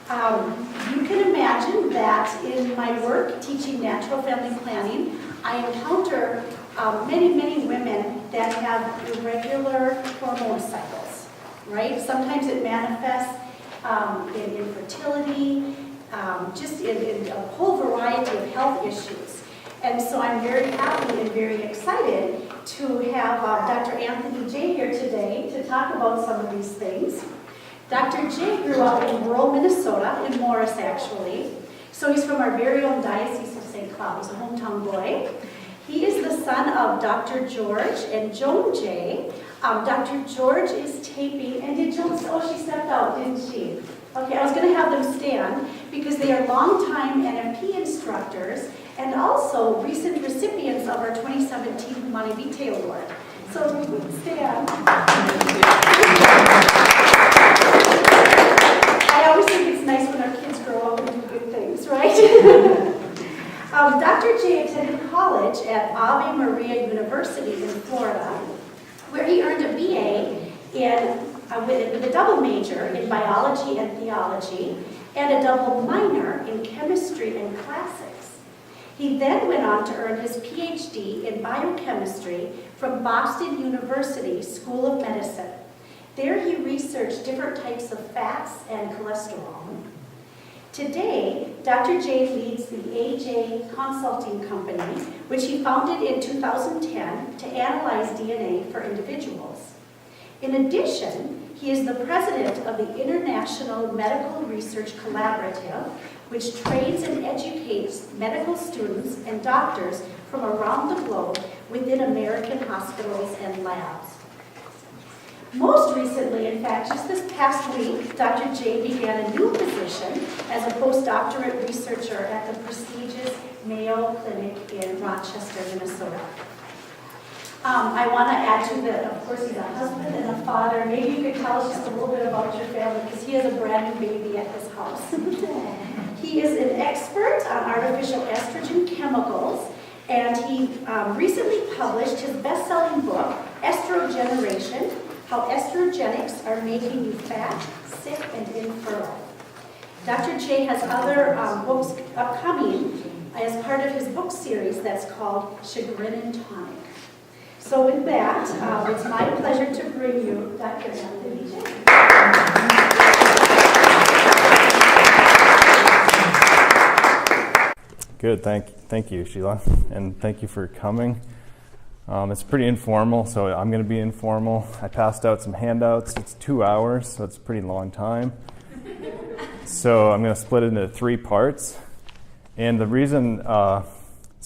You can imagine that in my work teaching natural family planning, I encounter many women that have irregular hormone cycles, right? Sometimes it manifests in infertility, just in a whole variety of health issues. And so I'm very happy and very excited to have Dr. Anthony J. here today to talk about some of these things. Dr. J. grew up in rural Minnesota, in Morris actually. So he's from our very own Diocese of St. Cloud. He's a hometown boy. He is the son of Dr. George and Joan J. Dr. George is taping, and did Joan, oh, she stepped out, didn't she? Okay, I was going to have them stand because they are longtime NFP instructors and also recent recipients of our 2017 Humane Vitae Award. So we would stand. I always think it's nice when our kids grow up and do good things, right? Dr. J attended college at Ave Maria University in Florida, where he earned a BA with a double major in biology and theology and a double minor in chemistry and classics. He then went on to earn his PhD in biochemistry from Boston University School of Medicine. There he researched different types of fats and cholesterol. Today, Dr. J leads the AJ Consulting Company, which he founded in 2010 to analyze DNA for individuals. In addition, he is the president of the International Medical Research Collaborative, which trains and educates medical students and doctors from around the globe within American hospitals and labs. Most recently, in fact, just this past week, Dr. J began a new position as a postdoctorate researcher at the prestigious Mayo Clinic in Rochester, Minnesota. I want to add to that, of course, he's a husband and a father. Maybe you could tell us just a little bit about your family, because he has a brand new baby at his house. He is an expert on artificial estrogen chemicals, and he recently published his best-selling book, Estrogeneration: How Estrogenics Are Making You Fat, Sick, and Infertile. Dr. J has other books upcoming as part of his book series that's called Chagrin and Tonic. So with that, it's my pleasure to bring you Dr. Anthony J. Good, thank you, Sheila, and thank you for coming. It's pretty informal, so I'm going to be informal. I passed out some handouts. It's 2 hours, so it's a pretty long time. So I'm going to split it into 3 parts. And the reason, so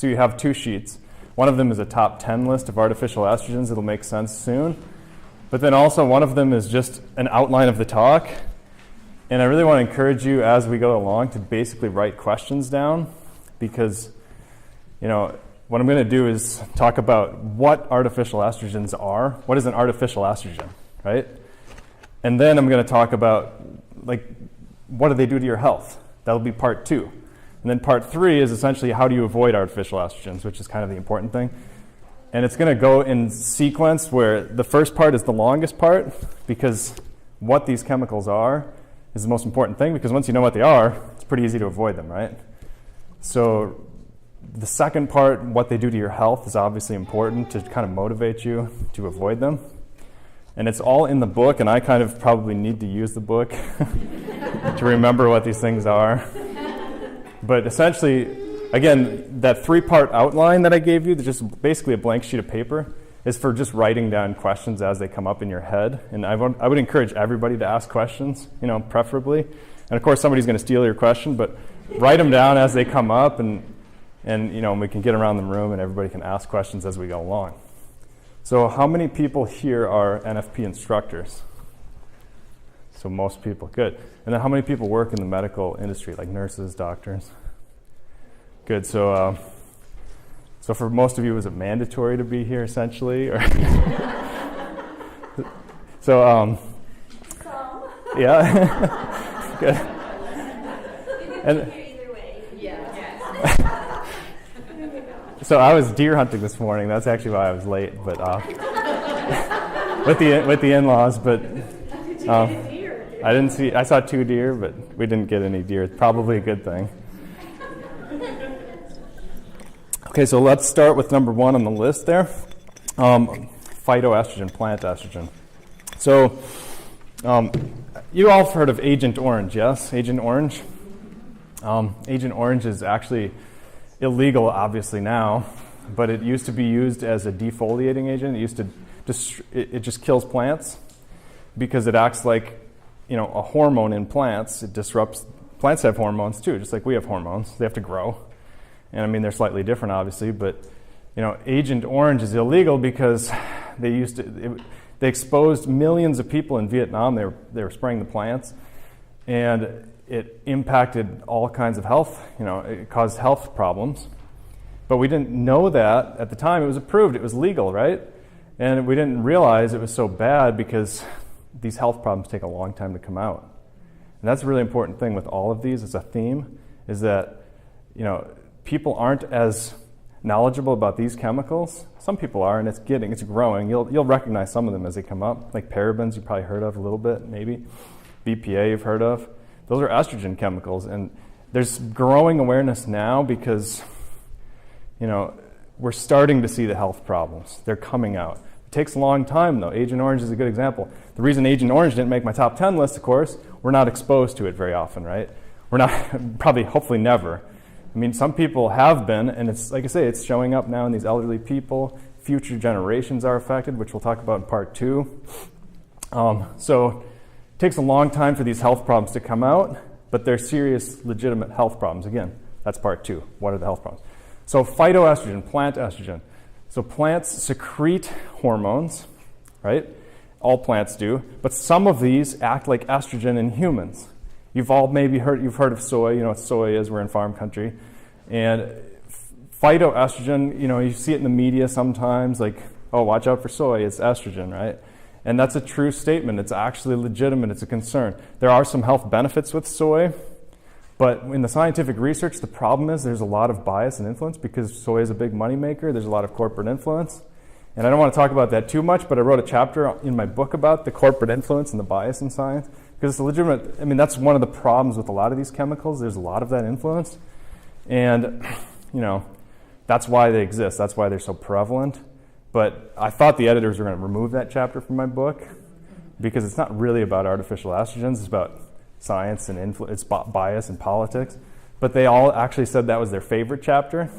you have 2 sheets. One of them is a top 10 list of artificial estrogens. It'll make sense soon. But then also one of them is just an outline of the talk. And I really want to encourage you as we go along to basically write questions down, because, you know, what I'm going to do is talk about what artificial estrogens are. What is an artificial estrogen, right? And then I'm going to talk about, like, what do they do to your health? That'll be part 2. And then part 3 is essentially how do you avoid artificial estrogens, which is kind of the important thing. And it's going to go in sequence where the first part is the longest part, because what these chemicals are is the most important thing, because once you know what they are, it's pretty easy to avoid them, right? So the second part, what they do to your health, is obviously important to kind of motivate you to avoid them. And it's all in the book, and I kind of probably need to use the book to remember what these things are. But essentially, again, that 3-part outline that I gave you, just basically a blank sheet of paper, is for just writing down questions as they come up in your head. And I would encourage everybody to ask questions, you know, preferably. And of course, somebody's going to steal your question, but write them down as they come up, and you know, we can get around the room and everybody can ask questions as we go along. So how many people here are NFP instructors? So most people, good. And then how many people work in the medical industry, like nurses, doctors? Good, so for most of you, is it mandatory to be here essentially? Or so, Some. Yeah, good. And, Either way. Yeah. so I was deer hunting this morning. That's actually why I was late, but with the in-laws. But Did you get a deer? I saw 2 deer, but we didn't get any deer. Probably a good thing. Okay, so let's start with number 1 on the list there. Phytoestrogen, plant estrogen. So, you all have heard of Agent Orange, yes? Agent Orange? Agent Orange is actually illegal, obviously, now, but it used to be used as a defoliating agent. It used to it just kills plants because it acts like, a hormone in plants. It disrupts. Plants have hormones too, just like we have hormones. They have to grow, and they're slightly different, obviously. But Agent Orange is illegal because they exposed millions of people in Vietnam. They were spraying the plants, and it impacted all kinds of health. It caused health problems. But we didn't know that at the time. It was approved. It was legal, right? And we didn't realize it was so bad because these health problems take a long time to come out. And that's a really important thing with all of these. It's a theme, is that people aren't as knowledgeable about these chemicals. Some people are, and it's growing. You'll recognize some of them as they come up, like parabens. You probably heard of a little bit, maybe. BPA you've heard of. Those are estrogen chemicals, and there's growing awareness now because we're starting to see the health problems. They're coming out. It takes a long time, though. Agent Orange is a good example. The reason Agent Orange didn't make my top 10 list, of course, we're not exposed to it very often, right? We're not, probably, hopefully never. Some people have been, and it's, like I say, it's showing up now in these elderly people. Future generations are affected, which we'll talk about in part 2. So it takes a long time for these health problems to come out, but they're serious, legitimate health problems. Again, that's part 2. What are the health problems? So phytoestrogen, plant estrogen. So plants secrete hormones, right? All plants do, but some of these act like estrogen in humans. You've heard of soy. You know what soy is. We're in farm country, and phytoestrogen. You see it in the media sometimes, like, oh, watch out for soy. It's estrogen, right? And that's a true statement. It's actually legitimate. It's a concern. There are some health benefits with soy. But in the scientific research, the problem is there's a lot of bias and influence because soy is a big moneymaker. There's a lot of corporate influence. And I don't want to talk about that too much, but I wrote a chapter in my book about the corporate influence and the bias in science because it's a legitimate, that's one of the problems with a lot of these chemicals. There's a lot of that influence. And, that's why they exist. That's why they're so prevalent. But I thought the editors were going to remove that chapter from my book because it's not really about artificial estrogens. It's about science and it's bias and politics. But they all actually said that was their favorite chapter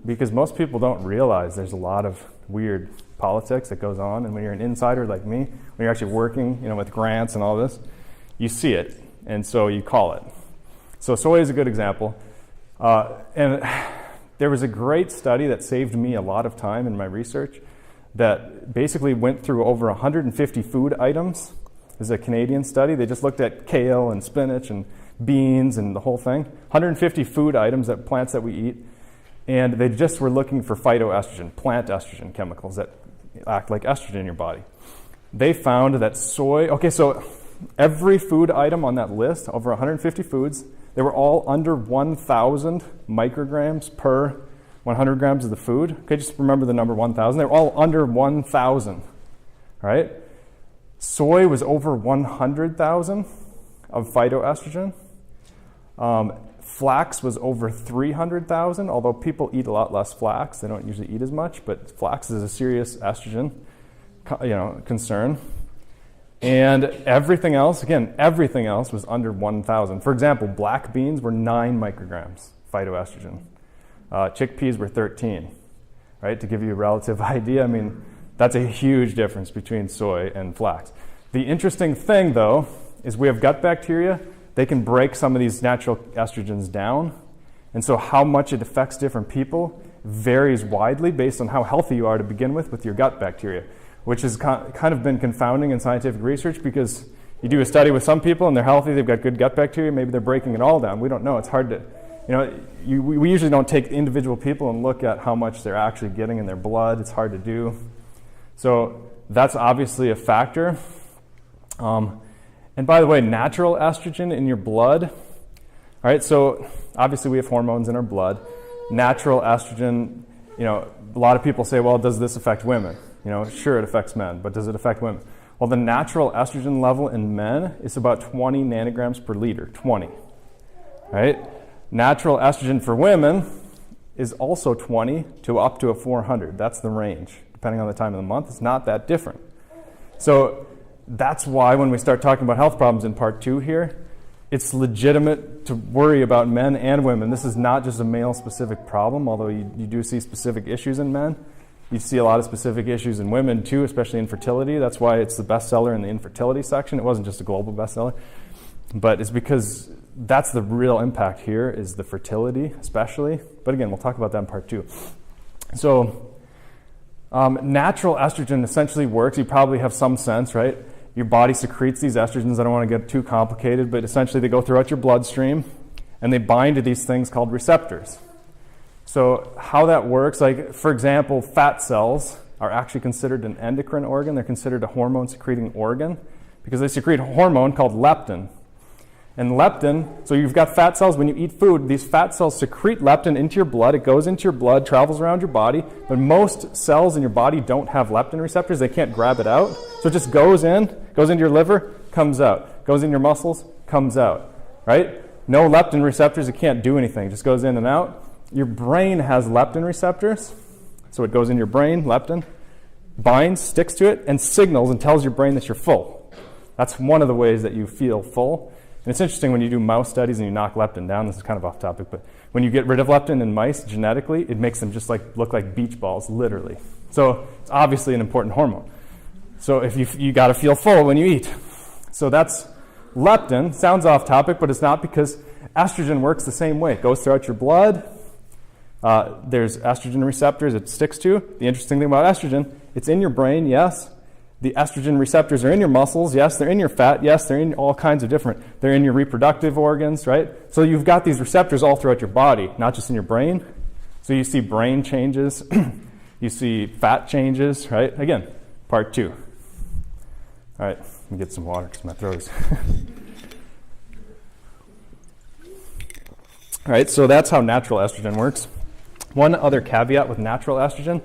because most people don't realize there's a lot of weird politics that goes on. And when you're an insider like me, when you're actually working with grants and all this, you see it. And so you call it. So soy is a good example. And there was a great study that saved me a lot of time in my research that basically went through over 150 food items. This is a Canadian study. They just looked at kale and spinach and beans and the whole thing. 150 food items, plants that we eat. And they just were looking for phytoestrogen, plant estrogen chemicals that act like estrogen in your body. They found that soy, so every food item on that list, over 150 foods, they were all under 1,000 micrograms per 100 grams of the food. Okay, just remember the number 1,000. They were all under 1,000, right? Soy was over 100,000 of phytoestrogen. Flax was over 300,000, although people eat a lot less flax. They don't usually eat as much, but flax is a serious estrogen concern. And everything else was under 1,000. For example, black beans were 9 micrograms phytoestrogen. Chickpeas were 13, right? To give you a relative idea, that's a huge difference between soy and flax. The interesting thing, though, is we have gut bacteria. They can break some of these natural estrogens down. And so how much it affects different people varies widely based on how healthy you are to begin with your gut bacteria, which has kind of been confounding in scientific research because you do a study with some people and they're healthy, they've got good gut bacteria, maybe they're breaking it all down. We don't know. It's hard to, we usually don't take individual people and look at how much they're actually getting in their blood. It's hard to do. So that's obviously a factor. And by the way, natural estrogen in your blood, all right, so obviously we have hormones in our blood. Natural estrogen, a lot of people say, well, does this affect women? Sure, it affects men, but does it affect women? Well, the natural estrogen level in men is about 20 nanograms per liter, 20, right? Natural estrogen for women is also 20 to up to a 400. That's the range. Depending on the time of the month, it's not that different. So that's why when we start talking about health problems in part 2 here, it's legitimate to worry about men and women. This is not just a male-specific problem, although you do see specific issues in men. You see a lot of specific issues in women too, especially infertility. That's why it's the bestseller in the infertility section. It wasn't just a global bestseller, but it's because that's the real impact here is the fertility especially. But again, we'll talk about that in part 2. So natural estrogen essentially works. You probably have some sense, right? Your body secretes these estrogens. I don't want to get too complicated, but essentially they go throughout your bloodstream and they bind to these things called receptors. So how that works, like for example, fat cells are actually considered an endocrine organ. They're considered a hormone-secreting organ because they secrete a hormone called leptin. And leptin, so you've got fat cells. When you eat food, these fat cells secrete leptin into your blood. It goes into your blood, travels around your body, but most cells in your body don't have leptin receptors. They can't grab it out. So it just goes into your liver, comes out. Goes in your muscles, comes out, right? No leptin receptors, it can't do anything. It just goes in and out. Your brain has leptin receptors, so it goes in your brain, leptin, binds, sticks to it, and signals and tells your brain that you're full. That's one of the ways that you feel full. And it's interesting when you do mouse studies and you knock leptin down, this is kind of off topic, but when you get rid of leptin in mice genetically, it makes them just look like beach balls, literally. So it's obviously an important hormone. So if you got to feel full when you eat. So that's leptin. Sounds off topic, but it's not because estrogen works the same way. It goes throughout your blood. There's estrogen receptors it sticks to. The interesting thing about estrogen, it's in your brain, yes. The estrogen receptors are in your muscles, yes. They're in your fat, yes. They're in all kinds of different. They're in your reproductive organs, right? So you've got these receptors all throughout your body, not just in your brain. So you see brain changes. You see fat changes, right? Again, part 2. All right, let me get some water because my throat is... All right, so that's how natural estrogen works. One other caveat with natural estrogen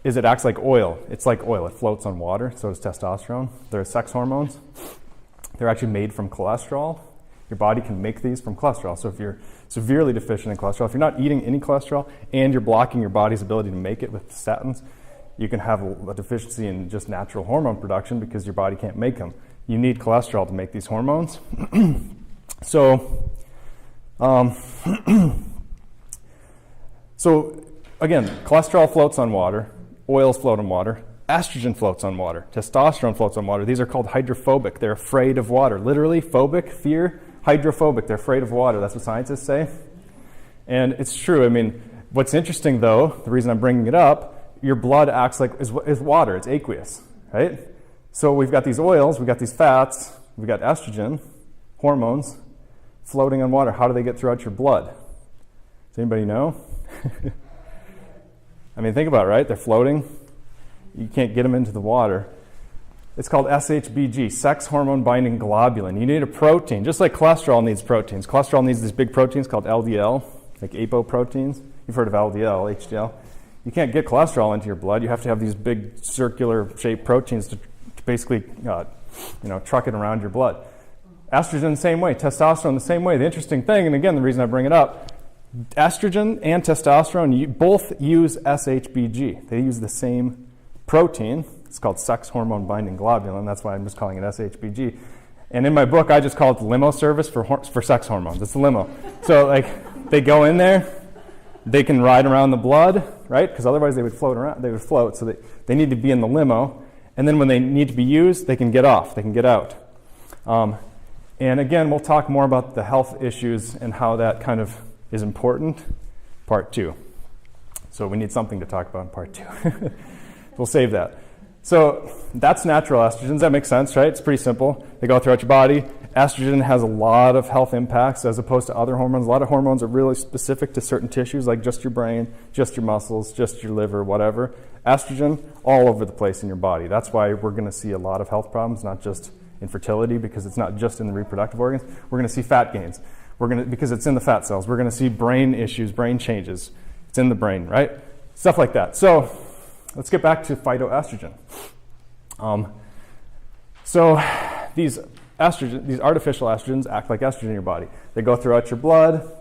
is it acts like oil. It's like oil. It floats on water. So does testosterone. They're sex hormones. They're actually made from cholesterol. Your body can make these from cholesterol. So if you're severely deficient in cholesterol, if you're not eating any cholesterol and you're blocking your body's ability to make it with statins, you can have a deficiency in just natural hormone production because your body can't make them. You need cholesterol to make these hormones. So again, cholesterol floats on water, oils float on water, estrogen floats on water, testosterone floats on water. These are called hydrophobic. They're afraid of water. Literally, phobic, fear, hydrophobic. They're afraid of water. That's what scientists say. And it's true. I mean, what's interesting though, the reason I'm bringing it up, your blood acts like is water. It's aqueous, right? So we've got these oils, we've got these fats, we've got estrogen, hormones, floating on water. How do they get throughout your blood? Does anybody know? I mean, think about it, right? They're floating. You can't get them into the water. It's called SHBG, sex hormone binding globulin. You need a protein, just like cholesterol needs proteins. Cholesterol needs these big proteins called LDL, like apoproteins. You've heard of LDL, HDL. You can't get cholesterol into your blood. You have to have these big circular-shaped proteins to basically, truck it around your blood. Estrogen the same way, testosterone the same way. The interesting thing, and again, the reason I bring it up, estrogen and testosterone both use SHBG. They use the same protein. It's called sex hormone binding globulin. That's why I'm just calling it SHBG. And in my book, I just call it the limo service for sex hormones. It's a limo. So they go in there, they can ride around the blood, right? Because otherwise they would float around. They would float. So they need to be in the limo. And then when they need to be used, they can get off. They can get out. And again, we'll talk more about the health issues and how that kind of is important, part 2. So we need something to talk about in part 2. We'll save that. So that's natural estrogens. That makes sense, right? It's pretty simple. They go throughout your body. Estrogen has a lot of health impacts as opposed to other hormones. A lot of hormones are really specific to certain tissues, like just your brain, just your muscles, just your liver, whatever. Estrogen, all over the place in your body. That's why we're going to see a lot of health problems, not just infertility, because it's not just in the reproductive organs. We're going to see fat gains. Because it's in the fat cells. We're going to see brain issues, brain changes. It's in the brain, right? Stuff like that. So let's get back to phytoestrogen. So these artificial estrogens act like estrogen in your body. They go throughout your blood.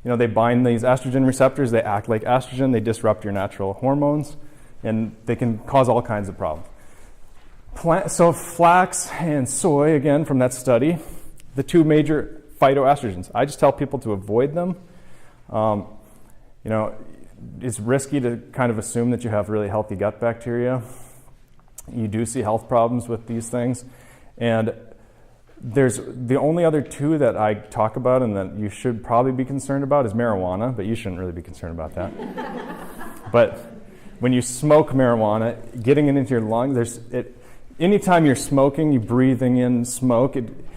They bind these estrogen receptors. They act like estrogen. They disrupt your natural hormones, and they can cause all kinds of problems. So flax and soy, again, from that study, the two major phytoestrogens. I just tell people to avoid them. It's risky to kind of assume that you have really healthy gut bacteria. You do see health problems with these things. And there's the only other two that I talk about and that you should probably be concerned about is marijuana, but you shouldn't really be concerned about that. But when you smoke marijuana, getting it into your lungs, anytime you're smoking, you're breathing in smoke,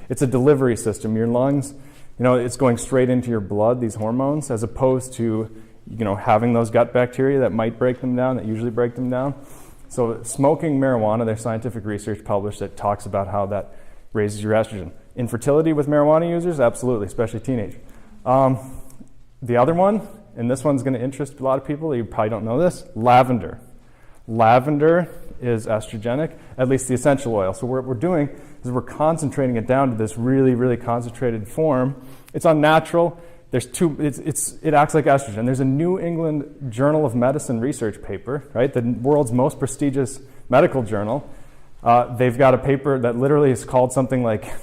it's a delivery system. Your lungs, it's going straight into your blood, these hormones, as opposed to, having those gut bacteria that might break them down, that usually break them down. So smoking marijuana, there's scientific research published that talks about how that raises your estrogen. Infertility with marijuana users? Absolutely, especially teenage. The other one, and this one's going to interest a lot of people, you probably don't know this, lavender. Lavender is estrogenic, at least the essential oil. So what we're doing is we're concentrating it down to this really, really concentrated form. It's unnatural. It acts like estrogen. There's a New England Journal of Medicine research paper, right? The world's most prestigious medical journal. They've got a paper that literally is called something like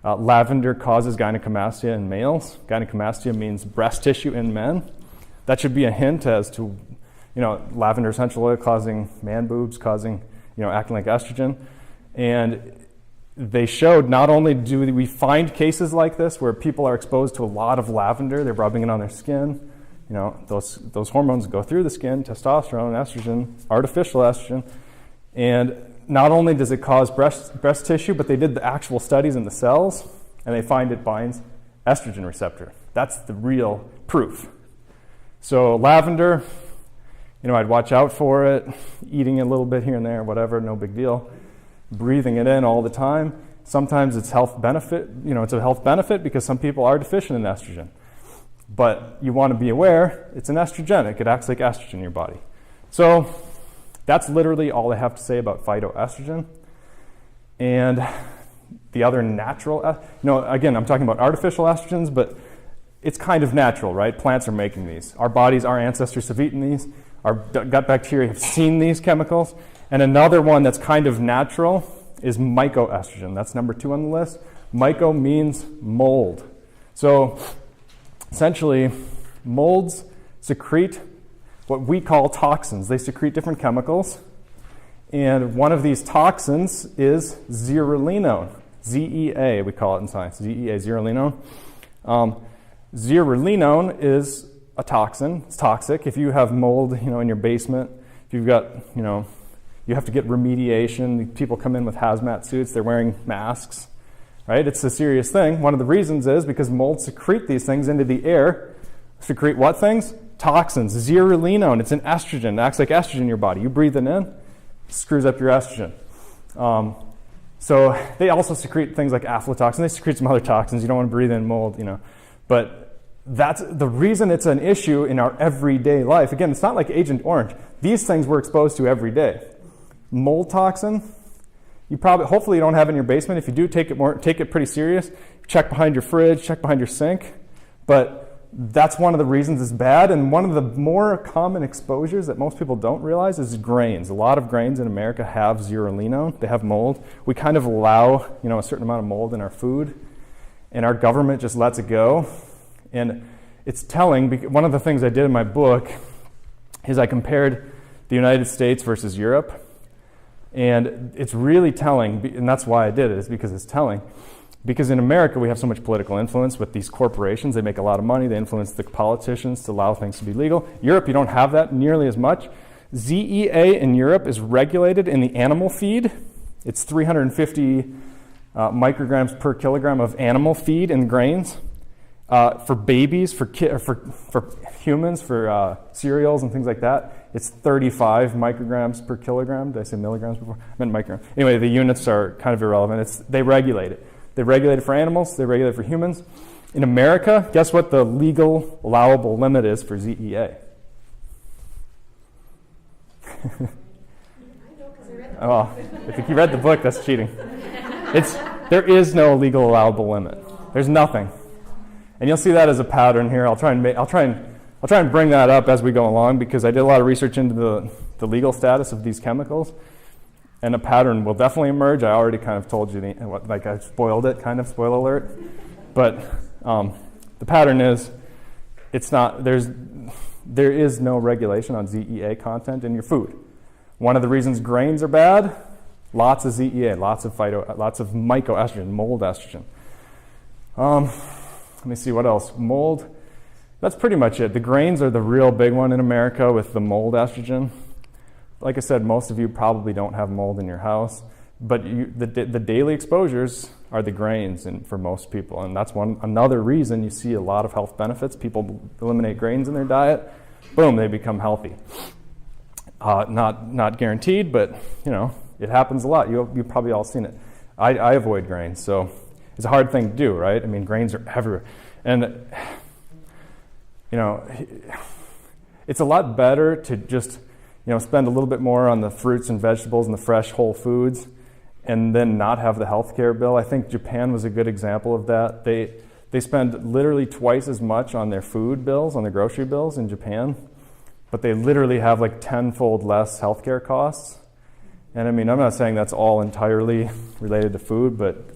lavender causes gynecomastia in males. Gynecomastia means breast tissue in men. That should be a hint as to, lavender essential oil causing man boobs, causing, acting like estrogen. And they showed not only do we find cases like this where people are exposed to a lot of lavender, they're rubbing it on their skin, those hormones go through the skin, testosterone, estrogen, artificial estrogen, and not only does it cause breast tissue, but they did the actual studies in the cells, and they find it binds estrogen receptor. That's the real proof. So lavender, I'd watch out for it, eating a little bit here and there, whatever, no big deal. Breathing it in all the time. Sometimes it's health benefit, it's a health benefit because some people are deficient in estrogen. But you want to be aware, it's an estrogenic. It acts like estrogen in your body. So that's literally all I have to say about phytoestrogen. And the other natural, again, I'm talking about artificial estrogens, but it's kind of natural, right? Plants are making these. Our bodies, our ancestors have eaten these. Our gut bacteria have seen these chemicals. And another one that's kind of natural is mycoestrogen. That's number 2 on the list. Myco means mold. So essentially, molds secrete what we call toxins. They secrete different chemicals. And one of these toxins is zearalenone. ZEA, we call it in science. ZEA, zearalenone. Zearalenone is a toxin. It's toxic. If you have mold, in your basement, if you've got, you have to get remediation. People come in with hazmat suits. They're wearing masks, right? It's a serious thing. One of the reasons is because molds secrete these things into the air. Secrete what things? Toxins. Zearalenone. It's an estrogen. It acts like estrogen in your body. You breathe it in, it screws up your estrogen. So they also secrete things like aflatoxin. They secrete some other toxins. You don't want to breathe in mold, But that's the reason it's an issue in our everyday life. Again, it's not like Agent Orange. These things we're exposed to every day. Mold toxin, hopefully you don't have it in your basement. If you do, take it pretty serious. Check behind your fridge, check behind your sink. But that's one of the reasons it's bad. And one of the more common exposures that most people don't realize is grains. A lot of grains in America have zearalenone. They have mold. We kind of allow, a certain amount of mold in our food, and our government just lets it go. And it's telling. One of the things I did in my book is I compared the United States versus Europe. And it's really telling, and that's why I did it, is because it's telling. Because in America, we have so much political influence with these corporations. They make a lot of money. They influence the politicians to allow things to be legal. Europe, you don't have that nearly as much. ZEA in Europe is regulated in the animal feed. It's 350 micrograms per kilogram of animal feed in grains. For babies, for humans, for cereals and things like that, it's 35 micrograms per kilogram. Did I say milligrams before? I meant micrograms. Anyway, the units are kind of irrelevant. They regulate it. They regulate it for animals. They regulate it for humans. In America, guess what the legal allowable limit is for ZEA? Well, if you read the book, that's cheating. There is no legal allowable limit. There's nothing. And you'll see that as a pattern here. I'll try and bring that up as we go along because I did a lot of research into the legal status of these chemicals. And a pattern will definitely emerge. I already kind of told you, I spoiled it, kind of, spoiler alert. But the pattern is, there is no regulation on ZEA content in your food. One of the reasons grains are bad, lots of ZEA, lots of mycoestrogen, mold estrogen. Let me see what else. Mold, that's pretty much it. The grains are the real big one in America with the mold estrogen. Like I said, most of you probably don't have mold in your house, but the daily exposures are the grains for most people, and that's another reason you see a lot of health benefits. People eliminate grains in their diet, boom, they become healthy. Not guaranteed, but it happens a lot. You've probably all seen it. I avoid grains, so it's a hard thing to do, right? I mean, grains are everywhere, and it's a lot better to just spend a little bit more on the fruits and vegetables and the fresh whole foods and then not have the healthcare bill. I think Japan was a good example of that. They spend literally twice as much on their food bills, on their grocery bills in Japan, but they literally have like 10-fold less healthcare costs. And I mean, I'm not saying that's all entirely related to food, but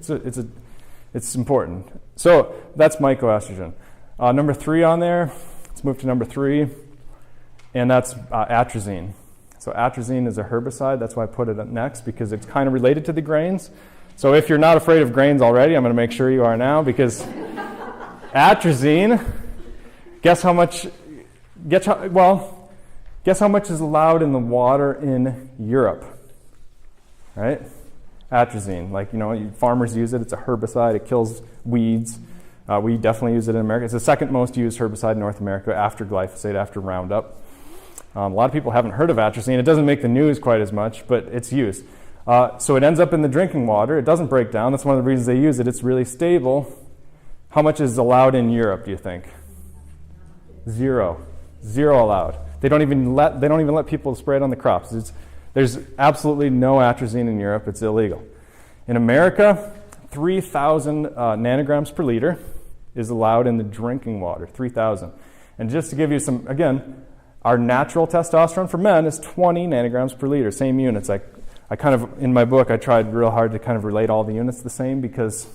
it's important. So that's mycoestrogen. Number 3 on there, let's move to number 3, and that's atrazine. So atrazine is a herbicide. That's why I put it up next, because it's kind of related to the grains. So if you're not afraid of grains already, I'm going to make sure you are now, because atrazine, guess how much is allowed in the water in Europe? Right? Atrazine. Farmers use it. It's a herbicide. It kills weeds. We definitely use it in America. It's the second most used herbicide in North America after glyphosate, after Roundup. A lot of people haven't heard of atrazine. It doesn't make the news quite as much, but it's used. So it ends up in the drinking water. It doesn't break down. That's one of the reasons they use it. It's really stable. How much is allowed in Europe, do you think? 0. 0 allowed. They don't even let people spray it on the crops. There's absolutely no atrazine in Europe. It's illegal. In America, 3,000 nanograms per liter is allowed in the drinking water. 3,000. And just to give you some, again, our natural testosterone for men is 20 nanograms per liter, same units. I kind of, in my book, I tried real hard to kind of relate all the units the same, because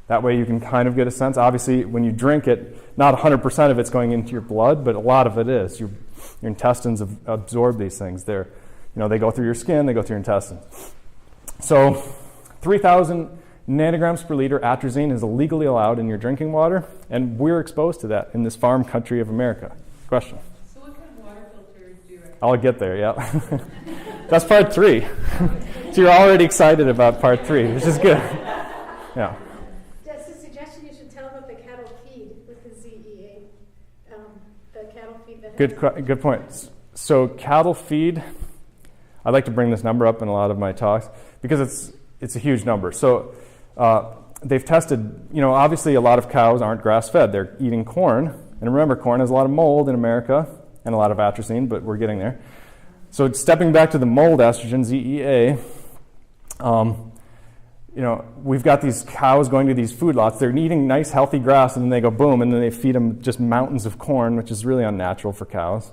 that way you can kind of get a sense. Obviously, when you drink it, not 100% of it's going into your blood, but a lot of it is. Your intestines absorb these things. They go through your skin, they go through your intestines. So 3,000 nanograms per liter atrazine is legally allowed in your drinking water, and we're exposed to that in this farm country of America. Question? So what kind of water filters do you recommend? I'll get there, yeah. That's part 3. So you're already excited about part 3, which is good. Yeah. That's a suggestion. You should tell about the cattle feed with the ZEA. The cattle feed that Good point. So cattle feed, I like to bring this number up in a lot of my talks because it's a huge number. So they've tested, obviously a lot of cows aren't grass-fed. They're eating corn. And remember, corn has a lot of mold in America and a lot of atrazine, but we're getting there. So stepping back to the mold estrogen, ZEA, we've got these cows going to these food lots. They're eating nice, healthy grass, and then they go boom, and then they feed them just mountains of corn, which is really unnatural for cows.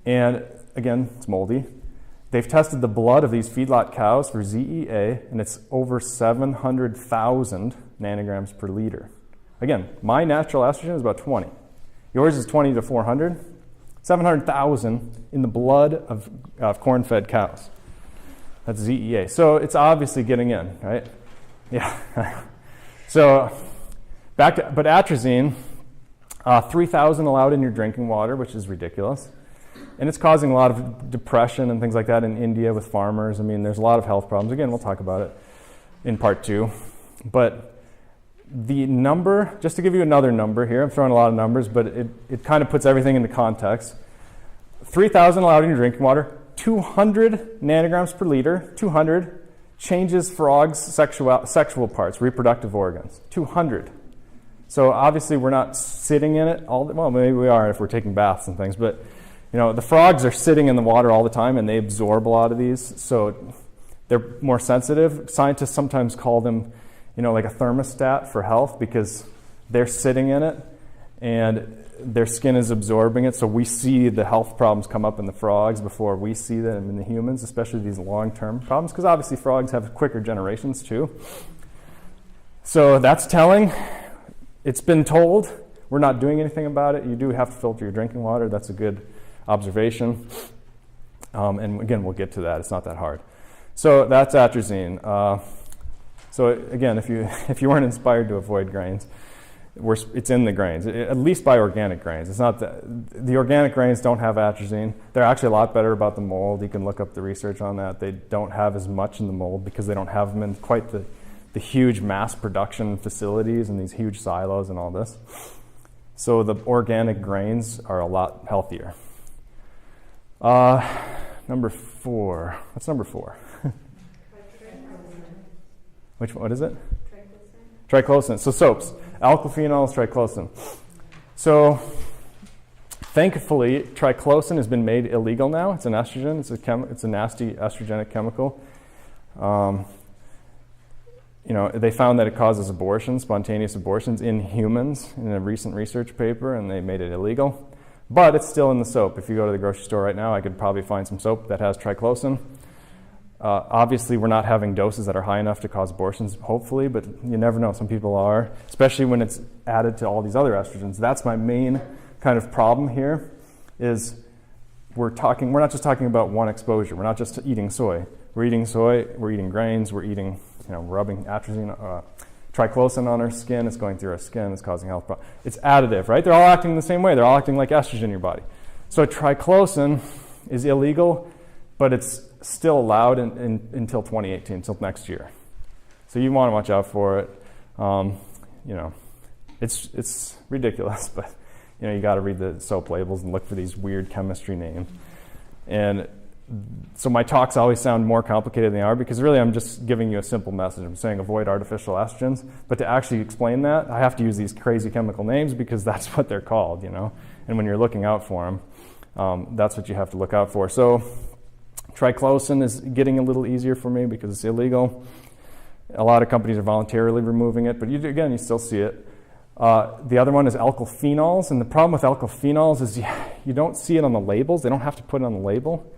And again, it's moldy. They've tested the blood of these feedlot cows for ZEA, and it's over 700,000 nanograms per liter. Again, my natural estrogen is about 20. Yours is 20 to 400. 700,000 in the blood of corn-fed cows. That's ZEA. So it's obviously getting in, right? Yeah. So but atrazine, 3,000 allowed in your drinking water, which is ridiculous. And it's causing a lot of depression and things like that in India with farmers. I mean, there's a lot of health problems. Again, we'll talk about it in part 2. But the number, just to give you another number here, I'm throwing a lot of numbers, but it kind of puts everything into context. 3,000 allowed in your drinking water, 200 nanograms per liter, 200 changes frogs' sexual parts, reproductive organs, 200. So obviously we're not sitting in it all the, well, maybe we are if we're taking baths and things, but the frogs are sitting in the water all the time and they absorb a lot of these. So they're more sensitive. Scientists sometimes call them, like a thermostat for health because they're sitting in it and their skin is absorbing it. So we see the health problems come up in the frogs before we see them in the humans, especially these long-term problems, because obviously frogs have quicker generations too. So that's telling. It's been told. We're not doing anything about it. You do have to filter your drinking water. That's a good observation. And again, we'll get to that. It's not that hard. So that's atrazine. So again, if you weren't inspired to avoid grains, it's in the grains, at least by organic grains. It's not the organic grains don't have atrazine. They're actually a lot better about the mold. You can look up the research on that. They don't have as much in the mold because they don't have them in quite the huge mass production facilities and these huge silos and all this. So the organic grains are a lot healthier. Number 4. What's number 4? What is it? Triclosan. So soaps. Alkylphenols, triclosan. So thankfully, triclosan has been made illegal now. It's an estrogen. It's a nasty estrogenic chemical. They found that it causes abortions, spontaneous abortions in humans in a recent research paper, and they made it illegal. But it's still in the soap. If you go to the grocery store right now, I could probably find some soap that has triclosan. Obviously, we're not having doses that are high enough to cause abortions, hopefully, but you never know. Some people are, especially when it's added to all these other estrogens. That's my main kind of problem here, is we're not just talking about one exposure. We're not just eating soy. We're eating soy, we're eating grains, we're eating, rubbing atrazine, triclosan on our skin. It's going through our skin. It's causing health problems. It's additive, right? They're all acting the same way. They're all acting like estrogen in your body. So triclosan is illegal, but it's still allowed until 2018, until next year. So you want to watch out for it. It's ridiculous, but you got to read the soap labels and look for these weird chemistry names. And so my talks always sound more complicated than they are because really I'm just giving you a simple message. I'm saying avoid artificial estrogens, but to actually explain that, I have to use these crazy chemical names because that's what they're called, And when you're looking out for them, that's what you have to look out for. So triclosan is getting a little easier for me because it's illegal. A lot of companies are voluntarily removing it, but you still see it. The other one is alkylphenols, and the problem with alkylphenols is you don't see it on the labels. They don't have to put it on the label.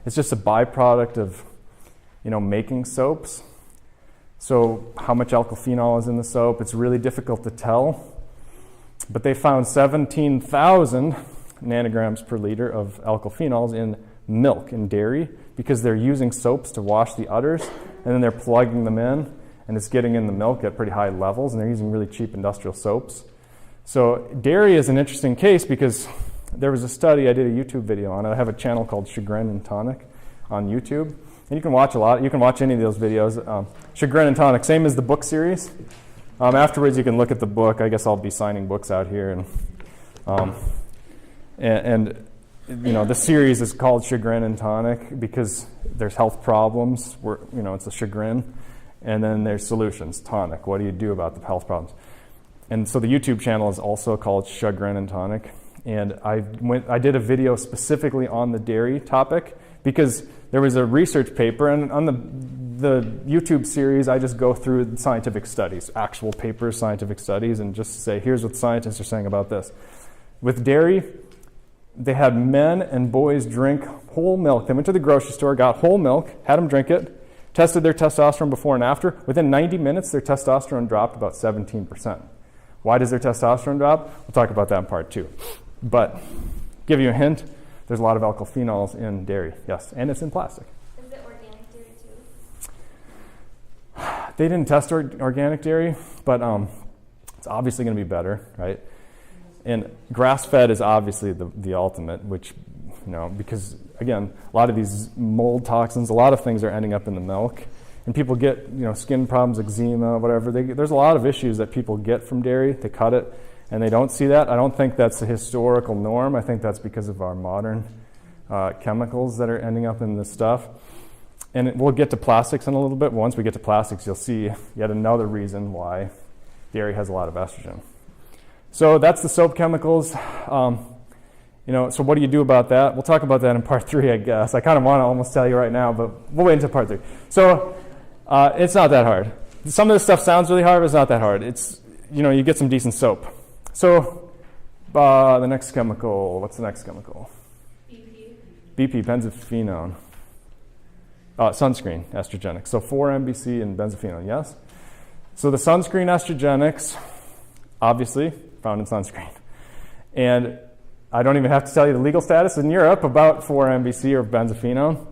It's just a byproduct of, making soaps. So how much alkylphenol is in the soap, it's really difficult to tell. But they found 17,000 nanograms per liter of alkylphenols in milk and dairy because they're using soaps to wash the udders, and then they're plugging them in, and it's getting in the milk at pretty high levels, and they're using really cheap industrial soaps. So dairy is an interesting case because there was a study, I did a YouTube video on it. I have a channel called Chagrin and Tonic on YouTube. And you can watch a lot. You can watch any of those videos. Chagrin and Tonic, same as the book series. Afterwards, you can look at the book. I guess I'll be signing books out here. And the series is called Chagrin and Tonic because there's health problems. It's a chagrin. And then there's solutions, tonic. What do you do about the health problems? And so the YouTube channel is also called Chagrin and Tonic. And I did a video specifically on the dairy topic because there was a research paper, and on the YouTube series, I just go through scientific studies, actual papers, scientific studies, and just say, here's what scientists are saying about this. With dairy, they had men and boys drink whole milk. They went to the grocery store, got whole milk, had them drink it, tested their testosterone before and after. Within 90 minutes, their testosterone dropped about 17%. Why does their testosterone drop? We'll talk about that in part 2. But give you a hint, there's a lot of alkylphenols in dairy, yes, and it's in plastic. Is it organic dairy too? They didn't test organic dairy, but it's obviously going to be better, right? And grass-fed is obviously the ultimate, which, because, again, a lot of these mold toxins, a lot of things are ending up in the milk. And people get, skin problems, eczema, whatever. There's a lot of issues that people get from dairy. They cut it. And they don't see that. I don't think that's a historical norm. I think that's because of our modern chemicals that are ending up in this stuff. And we'll get to plastics in a little bit. Once we get to plastics, you'll see yet another reason why dairy has a lot of estrogen. So that's the soap chemicals. So what do you do about that? We'll talk about that in part 3, I guess. I kind of want to almost tell you right now, but we'll wait until part 3. So it's not that hard. Some of this stuff sounds really hard, but it's not that hard. It's, you get some decent soap. So the next chemical, what's the next chemical? BP, benzophenone. Sunscreen, estrogenics. So 4-MBC and benzophenone, yes? So the sunscreen estrogenics, obviously, found in sunscreen. And I don't even have to tell you the legal status in Europe about 4-MBC or benzophenone.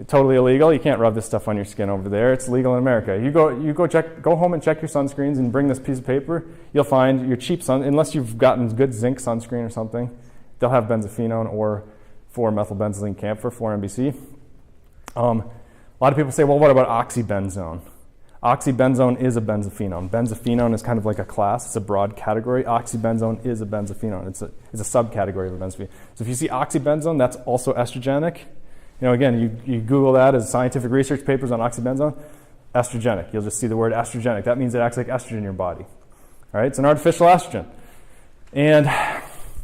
Totally illegal. You can't rub this stuff on your skin over there. It's legal in America. You go home and check your sunscreens and bring this piece of paper. You'll find your cheap unless you've gotten good zinc sunscreen or something, they'll have benzophenone or 4-methylbenzylene camphor, 4-MBC. A lot of people say, well, what about oxybenzone? Oxybenzone is a benzophenone. Benzophenone is kind of like a class. It's a broad category. Oxybenzone is a benzophenone. It's a subcategory of a benzophenone. So if you see oxybenzone, that's also estrogenic. Again, you Google that as scientific research papers on oxybenzone, estrogenic. You'll just see the word estrogenic. That means it acts like estrogen in your body. All right, it's an artificial estrogen. And,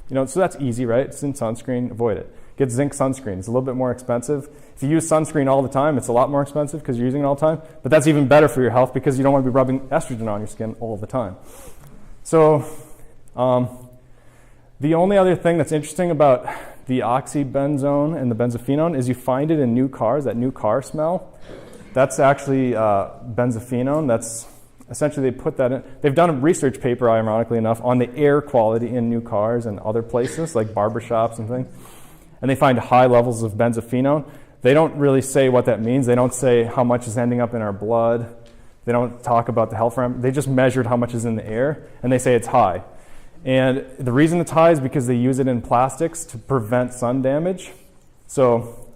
so that's easy, right? It's in sunscreen, avoid it. Get zinc sunscreen. It's a little bit more expensive. If you use sunscreen all the time, it's a lot more expensive because you're using it all the time. But that's even better for your health because you don't want to be rubbing estrogen on your skin all the time. So the only other thing that's interesting about the oxybenzone and the benzophenone is you find it in new cars, that new car smell. That's actually benzophenone. That's essentially they put that in. They've done a research paper, ironically enough, on the air quality in new cars and other places like barbershops and things. And they find high levels of benzophenone. They don't really say what that means. They don't say how much is ending up in our blood. They don't talk about the health parameters. They just measured how much is in the air, and they say it's high. And the reason it's high is because they use it in plastics to prevent sun damage. So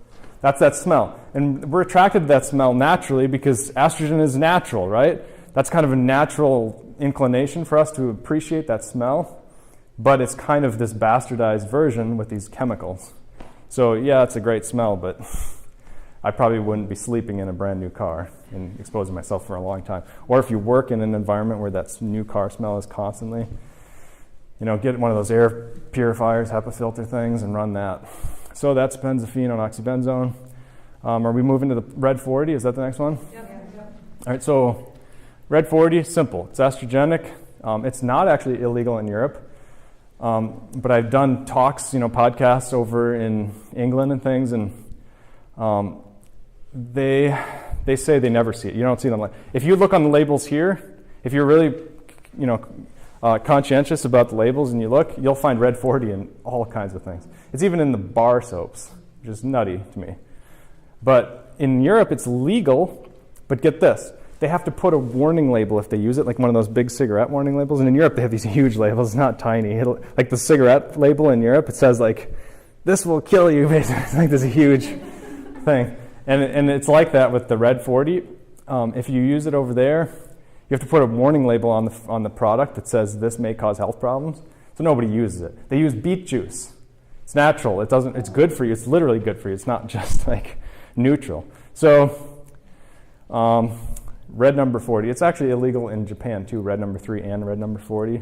that's that smell. And we're attracted to that smell naturally because estrogen is natural, right? That's kind of a natural inclination for us to appreciate that smell. But it's kind of this bastardized version with these chemicals. So yeah, it's a great smell, but I probably wouldn't be sleeping in a brand new car and exposing myself for a long time. Or if you work in an environment where that new car smell is constantly, get one of those air purifiers, HEPA filter things, and run that. So that's benzophenone, oxybenzone. Are we moving to the Red 40? Is that the next one? Yep. All right, so Red 40, simple. It's estrogenic. It's not actually illegal in Europe. But I've done talks, podcasts over in England and things, and they say they never see it. You don't see them. If you look on the labels here, if you're really, conscientious about the labels and you look, you'll find Red 40 in all kinds of things. It's even in the bar soaps, which is nutty to me. But in Europe, it's legal, but get this. They have to put a warning label if they use it, like one of those big cigarette warning labels. And in Europe, they have these huge labels, not tiny. Like the cigarette label in Europe, it says this will kill you, basically. It's like this huge thing. And it's like that with the Red 40. If you use it over there, you have to put a warning label on the product that says this may cause health problems. So nobody uses it. They use beet juice. It's natural. It's good for you. It's literally good for you. It's not just neutral. So red number 40. It's actually illegal in Japan too, red number 3 and red number 40.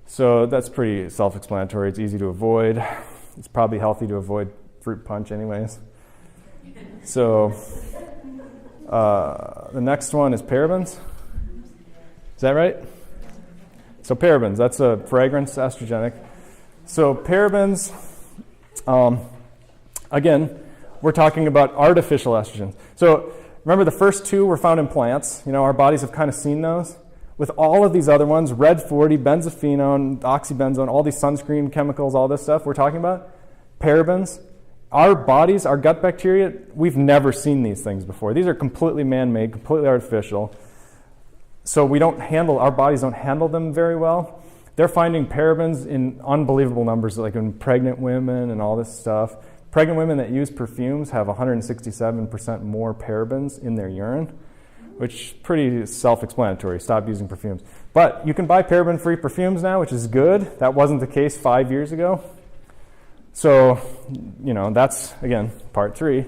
So that's pretty self-explanatory. It's easy to avoid. It's probably healthy to avoid fruit punch anyways. So the next one is parabens. Is that right? So parabens, that's a fragrance estrogenic. So parabens, again, we're talking about artificial estrogens. So remember the first two were found in plants. Our bodies have kind of seen those. With all of these other ones, Red 40, benzophenone, oxybenzone, all these sunscreen chemicals, all this stuff we're talking about, parabens, our bodies, our gut bacteria, we've never seen these things before. These are completely man-made, completely artificial. So our bodies don't handle them very well. They're finding parabens in unbelievable numbers, like in pregnant women and all this stuff. Pregnant women that use perfumes have 167% more parabens in their urine, which is pretty self-explanatory. Stop using perfumes. But you can buy paraben-free perfumes now, which is good. That wasn't the case 5 years ago. So, that's, again, part 3.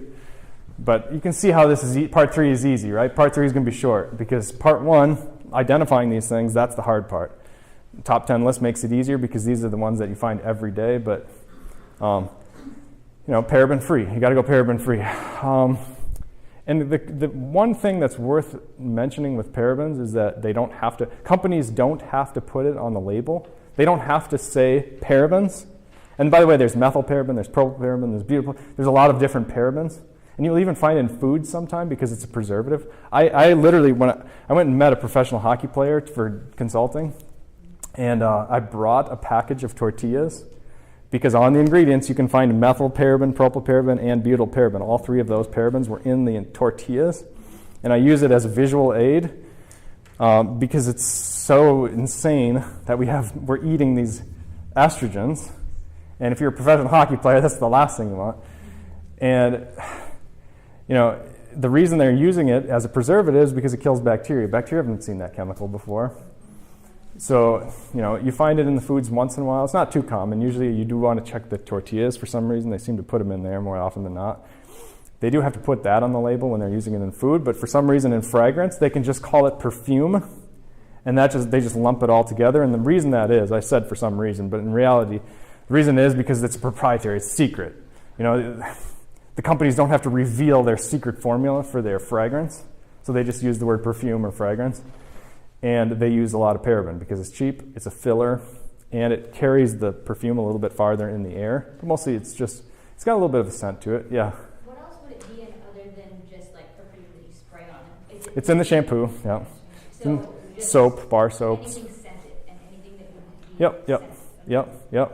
But you can see how part 3 is easy, right? Part 3 is going to be short because part 1, identifying these things, that's the hard part. Top 10 list makes it easier because these are the ones that you find every day, but Paraben free. You got to go paraben free. And the one thing that's worth mentioning with parabens is that companies don't have to put it on the label. They don't have to say parabens. And by the way, there's methylparaben, there's propylparaben, there's a lot of different parabens. And you'll even find it in food sometime because it's a preservative. I literally, I went and met a professional hockey player for consulting, and I brought a package of tortillas because on the ingredients you can find methylparaben, propylparaben, and butylparaben. All three of those parabens were in the tortillas. And I use it as a visual aid because it's so insane that we're eating these estrogens. And if you're a professional hockey player, that's the last thing you want. And the reason they're using it as a preservative is because it kills bacteria. Bacteria haven't seen that chemical before. So, you find it in the foods once in a while. It's not too common. Usually you do want to check the tortillas for some reason. They seem to put them in there more often than not. They do have to put that on the label when they're using it in food, but for some reason in fragrance, they can just call it perfume, and they just lump it all together. And the reason that is, I said for some reason, but in reality, the reason is because it's proprietary, it's secret. The companies don't have to reveal their secret formula for their fragrance, so they just use the word perfume or fragrance. And they use a lot of paraben because it's cheap, it's a filler, and it carries the perfume a little bit farther in the air. But mostly it's got a little bit of a scent to it, yeah. What else would it be in other than just like perfume that you spray on it? It's in the shampoo, yeah. So Soap, bar soaps. Anything scented and anything that would be Yep.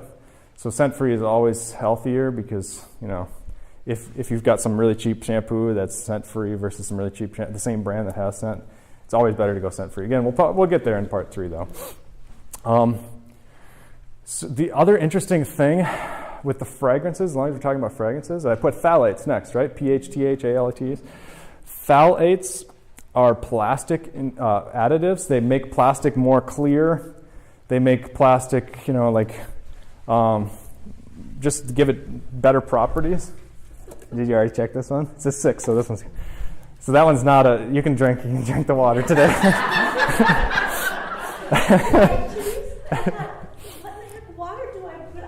So scent-free is always healthier because, if you've got some really cheap shampoo that's scent-free versus some really cheap the same brand that has scent, it's always better to go scent-free. Again, we'll get there in part 3, though. So the other interesting thing with the fragrances, as long as we're talking about fragrances, I put phthalates next, right? PHTHALATs. Phthalates are plastic additives. They make plastic more clear. They make plastic, just to give it better properties. Did you already check this one? It's a 6, so this one's... So that one's not you can drink the water today. What water do I put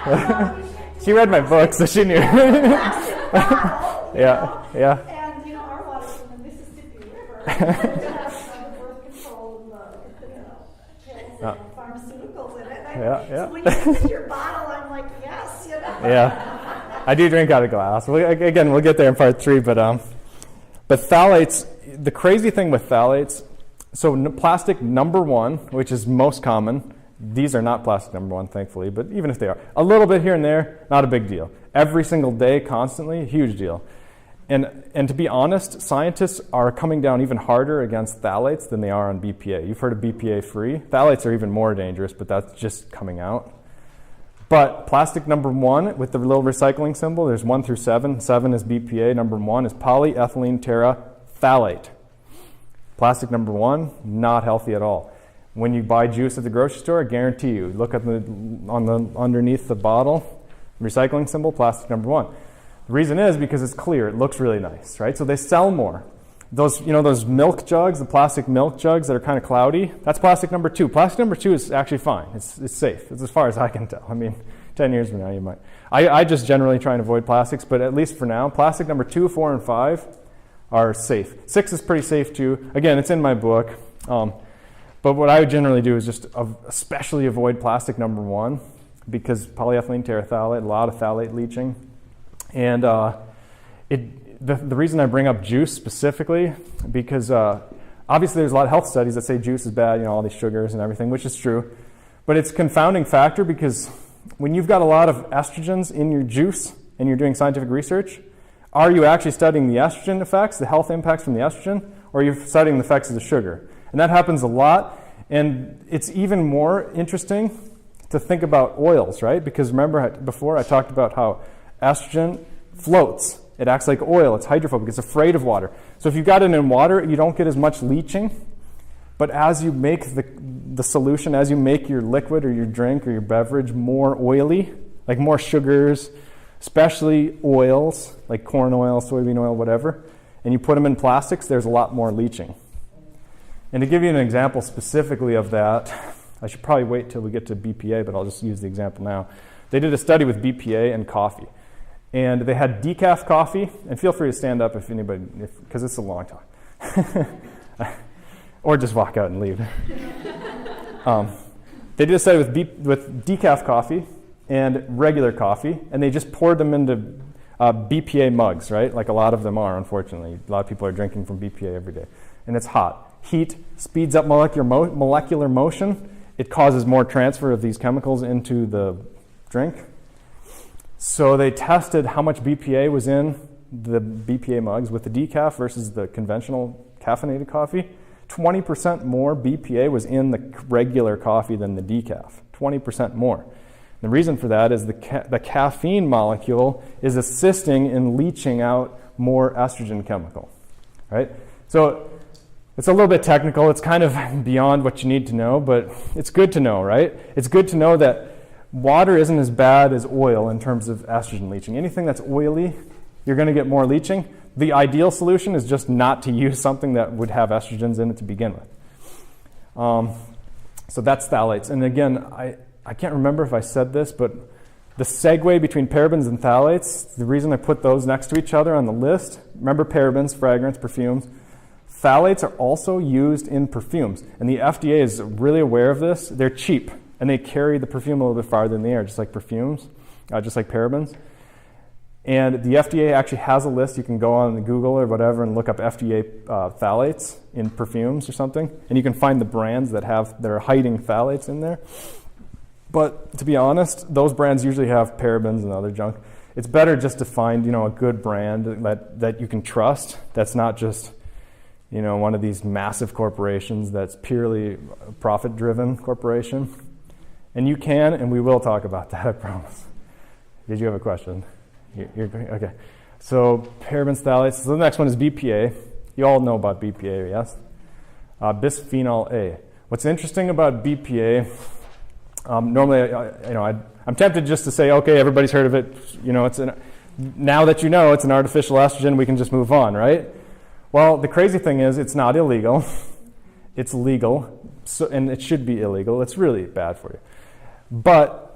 out? She read my book, so she knew. Yeah. And our water's from the Mississippi River. It has the birth control and pills and pharmaceuticals in it. Yeah. So when you put your bottle, I'm like, yes, Yeah. I do drink out of glass. Again, we'll get there in part 3, but phthalates, the crazy thing with phthalates, so plastic number 1, which is most common, these are not plastic number 1, thankfully, but even if they are, a little bit here and there, not a big deal. Every single day, constantly, huge deal. And to be honest, scientists are coming down even harder against phthalates than they are on BPA. You've heard of BPA-free. Phthalates are even more dangerous, but that's just coming out. But plastic number 1 with the little recycling symbol, there's 1 through 7. 7 is BPA. Number 1 is polyethylene terephthalate. Plastic number 1, not healthy at all. When you buy juice at the grocery store, I guarantee you, look at underneath the bottle, recycling symbol, plastic number 1. The reason is because it's clear. It looks really nice, right? So they sell more. Those milk jugs, the plastic milk jugs that are kind of cloudy, that's plastic number 2. Plastic number 2 is actually fine. It's safe. It's as far as I can tell. 10 years from now you might. I just generally try and avoid plastics, but at least for now, plastic number 2, 4, and 5 are safe. 6 is pretty safe too. Again, it's in my book. But what I would generally do is just especially avoid plastic number 1 because polyethylene terephthalate, a lot of phthalate leaching. And the reason I bring up juice specifically, because obviously there's a lot of health studies that say juice is bad, all these sugars and everything, which is true. But it's a confounding factor because when you've got a lot of estrogens in your juice and you're doing scientific research, are you actually studying the estrogen effects, the health impacts from the estrogen, or are you studying the effects of the sugar? And that happens a lot. And it's even more interesting to think about oils, right? Because remember before I talked about how estrogen floats. It acts like oil. It's hydrophobic. It's afraid of water. So if you've got it in water, you don't get as much leaching. But as you make the solution, as you make your liquid or your drink or your beverage more oily, like more sugars, especially oils, like corn oil, soybean oil, whatever, and you put them in plastics, there's a lot more leaching. And to give you an example specifically of that, I should probably wait till we get to BPA, but I'll just use the example now. They did a study with BPA and coffee. And they had decaf coffee, and feel free to stand up if anybody, because it's a long talk. Or just walk out and leave. They did a study with decaf coffee and regular coffee, and they just poured them into BPA mugs, right? Like a lot of them are, unfortunately. A lot of people are drinking from BPA every day. And it's hot. Heat speeds up molecular motion. It causes more transfer of these chemicals into the drink. So they tested how much BPA was in the BPA mugs with the decaf versus the conventional caffeinated coffee. 20% more BPA was in the regular coffee than the decaf. 20% more. The reason for that is the caffeine molecule is assisting in leaching out more estrogen chemical, right? So it's a little bit technical. It's kind of beyond what you need to know, but it's good to know, right? It's good to know that water isn't as bad as oil in terms of estrogen leaching. Anything that's oily, you're going to get more leaching. The ideal solution is just not to use something that would have estrogens in it to begin with. So that's phthalates. And again, I can't remember if I said this, but the segue between parabens and phthalates, the reason I put those next to each other on the list, remember parabens, fragrance, perfumes. Phthalates are also used in perfumes. And the FDA is really aware of this. They're cheap. And they carry the perfume a little bit farther in the air, just like perfumes, just like parabens. And the FDA actually has a list. You can go on Google or whatever and look up FDA phthalates in perfumes or something, and you can find the brands that are hiding phthalates in there. But to be honest, those brands usually have parabens and other junk. It's better just to find a good brand that you can trust. That's not just one of these massive corporations that's purely a profit-driven corporation. And you can, and we will talk about that, I promise. Did you have a question? Okay. So parabens, phthalates. So the next one is BPA. You all know about BPA, yes? Bisphenol A. What's interesting about BPA, normally, I'm tempted just to say, okay, everybody's heard of it. Now that it's an artificial estrogen, we can just move on, right? Well, the crazy thing is it's not illegal. It's legal, and it should be illegal. It's really bad for you. But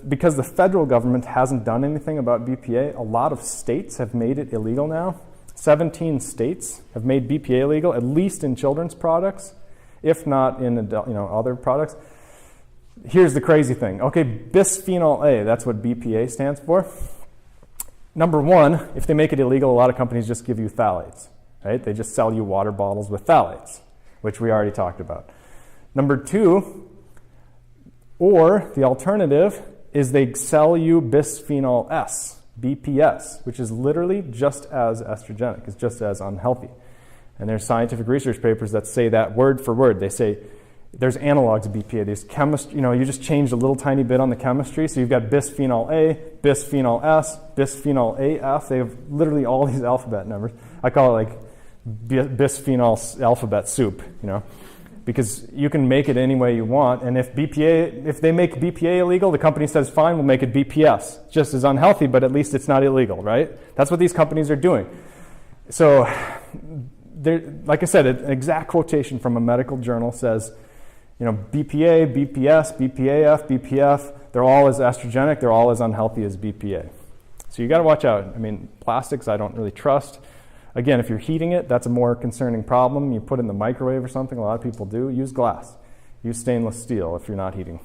because the federal government hasn't done anything about BPA, a lot of states have made it illegal now. 17 states have made BPA illegal, at least in children's products, if not in other products. Here's the crazy thing. Okay, bisphenol A, that's what BPA stands for. Number one, if they make it illegal, a lot of companies just give you phthalates, right? They just sell you water bottles with phthalates, which we already talked about. Number two, or the alternative is they sell you bisphenol S, BPS, which is literally just as estrogenic, it's just as unhealthy. And there's scientific research papers that say that word for word. They say there's analogs of BPA. These you just changed a little tiny bit on the chemistry. So you've got bisphenol A, bisphenol S, bisphenol AF. They have literally all these alphabet numbers. I call it like bisphenol alphabet soup, because you can make it any way you want. And if they make BPA illegal, the company says, fine, we'll make it BPS. Just as unhealthy, but at least it's not illegal, right? That's what these companies are doing. So, like I said, an exact quotation from a medical journal says, BPA, BPS, BPAF, BPF, they're all as estrogenic, they're all as unhealthy as BPA. So you got to watch out. Plastics I don't really trust. Again, if you're heating it, that's a more concerning problem. You put it in the microwave or something, a lot of people do. Use glass. Use stainless steel if you're not heating.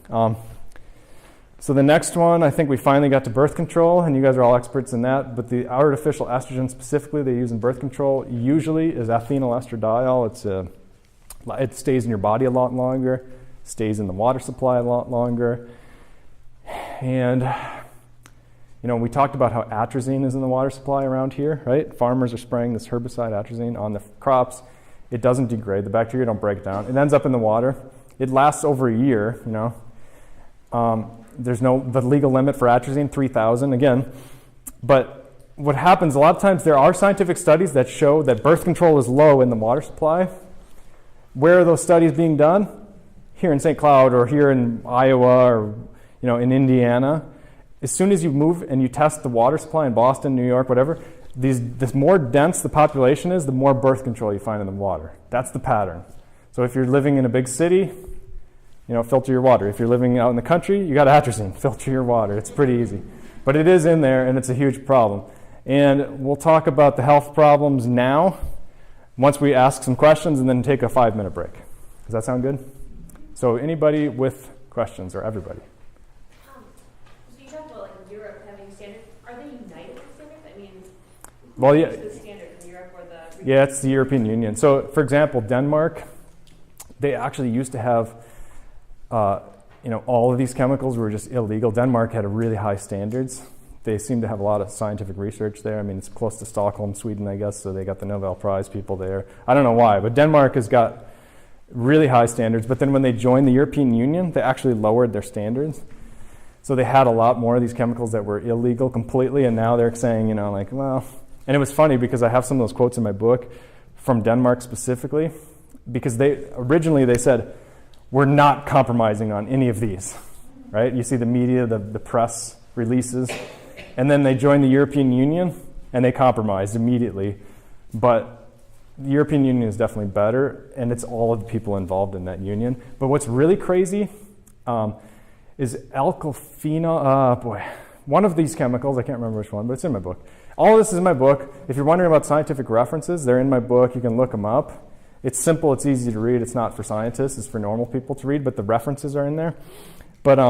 So the next one, I think we finally got to birth control, and you guys are all experts in that, but the artificial estrogen specifically they use in birth control usually is phenylestradiol. It stays in your body a lot longer, stays in the water supply a lot longer. And we talked about how atrazine is in the water supply around here, right? Farmers are spraying this herbicide, atrazine, on the crops. It doesn't degrade. The bacteria don't break down. It ends up in the water. It lasts over a year, There's the legal limit for atrazine, 3,000, again. But what happens, a lot of times there are scientific studies that show that birth control is low in the water supply. Where are those studies being done? Here in St. Cloud or here in Iowa or in Indiana. As soon as you move and you test the water supply in Boston, New York, whatever, the more dense the population is, the more birth control you find in the water. That's the pattern. So if you're living in a big city, filter your water. If you're living out in the country, you got atrazine, filter your water. It's pretty easy. But it is in there, and it's a huge problem. And we'll talk about the health problems now, once we ask some questions, and then take a 5-minute break. Does that sound good? So anybody with questions, or everybody? So you talked about Europe having standards. Are they united with standards? I mean, Well, yeah. who's the standard in Europe or the? Yeah, it's the European Union. So, for example, Denmark, they actually used to have, all of these chemicals were just illegal. Denmark had a really high standards. They seem to have a lot of scientific research there. I mean, it's close to Stockholm, Sweden, I guess, so they got the Nobel Prize people there. I don't know why, but Denmark has got really high standards. But then when they joined the European Union, they actually lowered their standards. So they had a lot more of these chemicals that were illegal completely, and now they're saying, well... And it was funny because I have some of those quotes in my book from Denmark specifically, because they said, we're not compromising on any of these, right? You see the media, the press releases, and then they joined the European Union, and they compromised immediately. But the European Union is definitely better, and it's all of the people involved in that union. But what's really crazy is alkylphenol, one of these chemicals, I can't remember which one, but it's in my book. All of this is in my book. If you're wondering about scientific references, they're in my book. You can look them up. It's simple. It's easy to read. It's not for scientists. It's for normal people to read, but the references are in there. But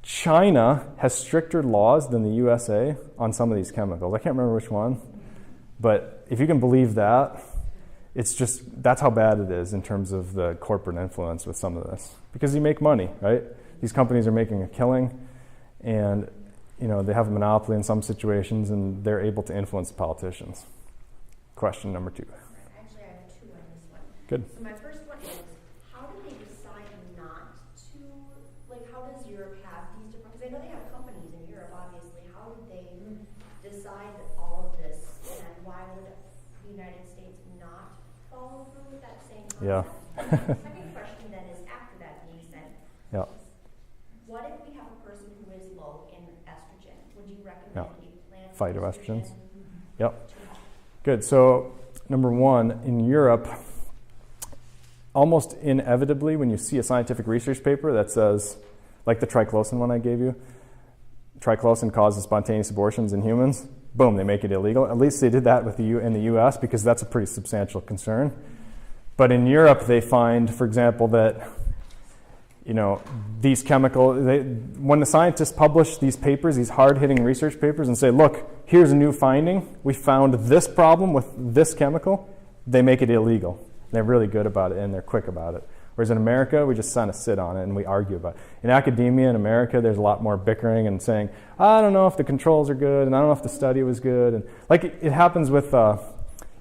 China has stricter laws than the USA on some of these chemicals. I can't remember which one, but if you can believe that, that's how bad it is in terms of the corporate influence with some of this. Because you make money, right? These companies are making a killing, and they have a monopoly in some situations, and they're able to influence the politicians. Question number 2. Actually, I have 2 on this one. Good. So my first one is, how do they decide not to, how does Europe have these different, because I know they have companies in Europe, obviously. How did they decide all of this, and why would the United States not follow through with that same concept? Yeah. Second question then is, after that being said, Yeah. what if we have a person who is low in estrogen? Would you recommend Yeah. a plant Phytoestrogens. estrogen? Yep. Good. So, number 1, in Europe, almost inevitably, when you see a scientific research paper that says, like the triclosan one I gave you, triclosan causes spontaneous abortions in humans, boom, they make it illegal. At least they did that in the U.S. because that's a pretty substantial concern. But in Europe, they find, for example, that these chemicals, when the scientists publish these papers, these hard-hitting research papers, and say, look, here's a new finding, we found this problem with this chemical, they make it illegal. They're really good about it, and they're quick about it. Whereas in America, we just kind of sit on it, and we argue about it. In academia in America, there's a lot more bickering and saying, I don't know if the controls are good, and I don't know if the study was good. And it happens with,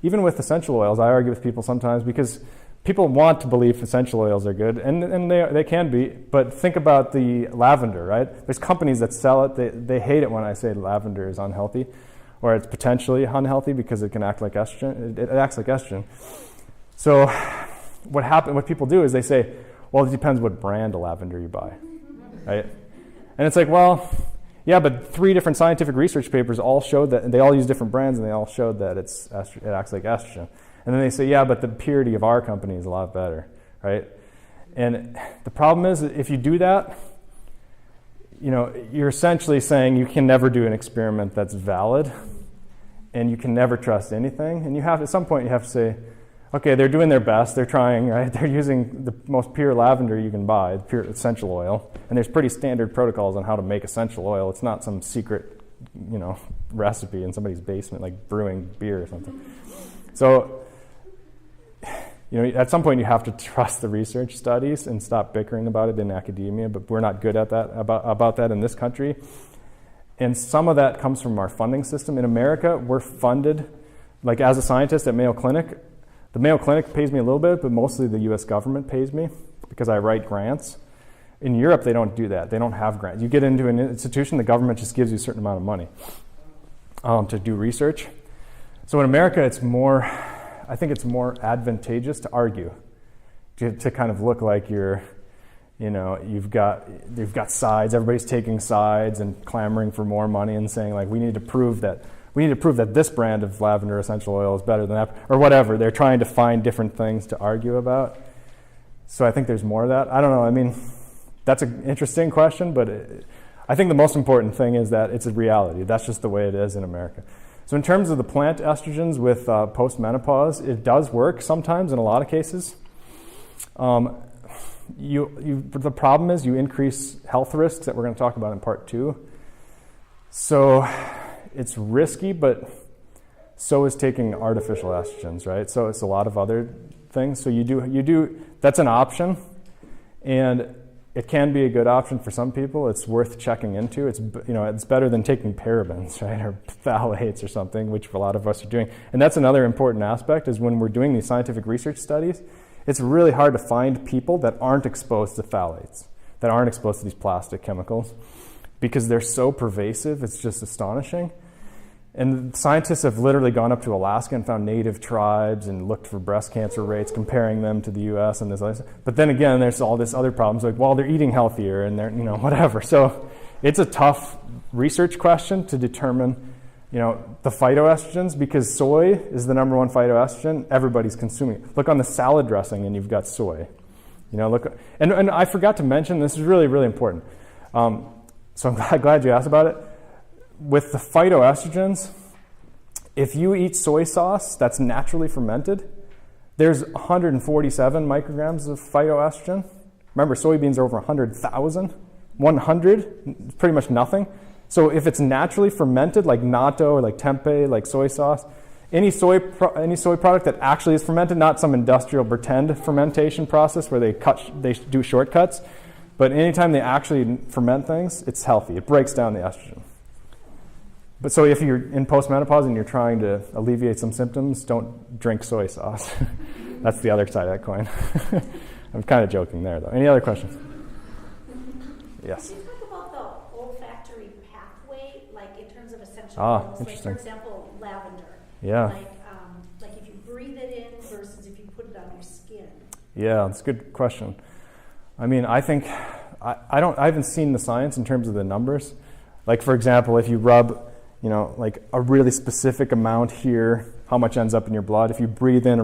even with essential oils, I argue with people sometimes because people want to believe essential oils are good, and they can be, but think about the lavender, right? There's companies that sell it. They hate it when I say lavender is unhealthy, or it's potentially unhealthy because it can act like estrogen. It acts like estrogen. So what people do is they say, well, it depends what brand of lavender you buy, right? And it's like, well, yeah, but 3 different scientific research papers all showed that, and they all use different brands, and they all showed that it acts like estrogen. And then they say, yeah, but the purity of our company is a lot better, right? And the problem is, if you do that, you're essentially saying you can never do an experiment that's valid, and you can never trust anything. And at some point, you have to say, okay, they're doing their best, they're trying, right? They're using the most pure lavender you can buy, pure essential oil, and there's pretty standard protocols on how to make essential oil. It's not some secret, recipe in somebody's basement, like brewing beer or something. So, at some point you have to trust the research studies and stop bickering about it in academia, but we're not good at that, about that in this country. And some of that comes from our funding system. In America, we're funded, as a scientist at Mayo Clinic. The Mayo Clinic pays me a little bit, but mostly the U.S. government pays me because I write grants. In Europe, they don't do that. They don't have grants. You get into an institution, the government just gives you a certain amount of money to do research. So in America, I think it's more advantageous to argue, to kind of look like you've got sides. Everybody's taking sides and clamoring for more money and saying we need to prove that this brand of lavender essential oil is better than that, or whatever. They're trying to find different things to argue about. So I think there's more of that. I don't know. I mean, that's an interesting question, but I think the most important thing is that it's a reality. That's just the way it is in America. So in terms of the plant estrogens with postmenopause, it does work sometimes in a lot of cases. The problem is you increase health risks that we're going to talk about in part 2. So it's risky, but so is taking artificial estrogens, right? So it's a lot of other things. So you do. That's an option, and it can be a good option for some people. It's worth checking into. It's better than taking parabens, right, or phthalates or something, which a lot of us are doing. And that's another important aspect is when we're doing these scientific research studies, it's really hard to find people that aren't exposed to phthalates, that aren't exposed to these plastic chemicals, because they're so pervasive. It's just astonishing. And scientists have literally gone up to Alaska and found native tribes and looked for breast cancer rates, comparing them to the U.S. and this other stuff. But then again, there's all this other problems, like, well, they're eating healthier and they're, whatever. So it's a tough research question to determine, the phytoestrogens, because soy is the number one phytoestrogen. Everybody's consuming it. Look on the salad dressing and you've got soy. Look, and I forgot to mention, this is really, really important. So I'm glad you asked about it. With the phytoestrogens, if you eat soy sauce that's naturally fermented, there's 147 micrograms of phytoestrogen. Remember, soybeans are over 100,000. 100 is pretty much nothing. So if it's naturally fermented, like natto or like tempeh, like soy sauce, any soy product that actually is fermented, not some industrial pretend fermentation process where they do shortcuts, but anytime they actually ferment things, it's healthy. It breaks down the estrogen. But so if you're in postmenopause and you're trying to alleviate some symptoms, don't drink soy sauce. That's the other side of that coin. I'm kind of joking there, though. Any other questions? Yes. Can you talk about the olfactory pathway, like in terms of essential oils? Interesting. Like, for example, lavender. Yeah. Like if you breathe it in versus if you put it on your skin. Yeah, that's a good question. I mean, I think I haven't seen the science in terms of the numbers. Like, for example, if you rub like a really specific amount here, how much ends up in your blood. If you breathe in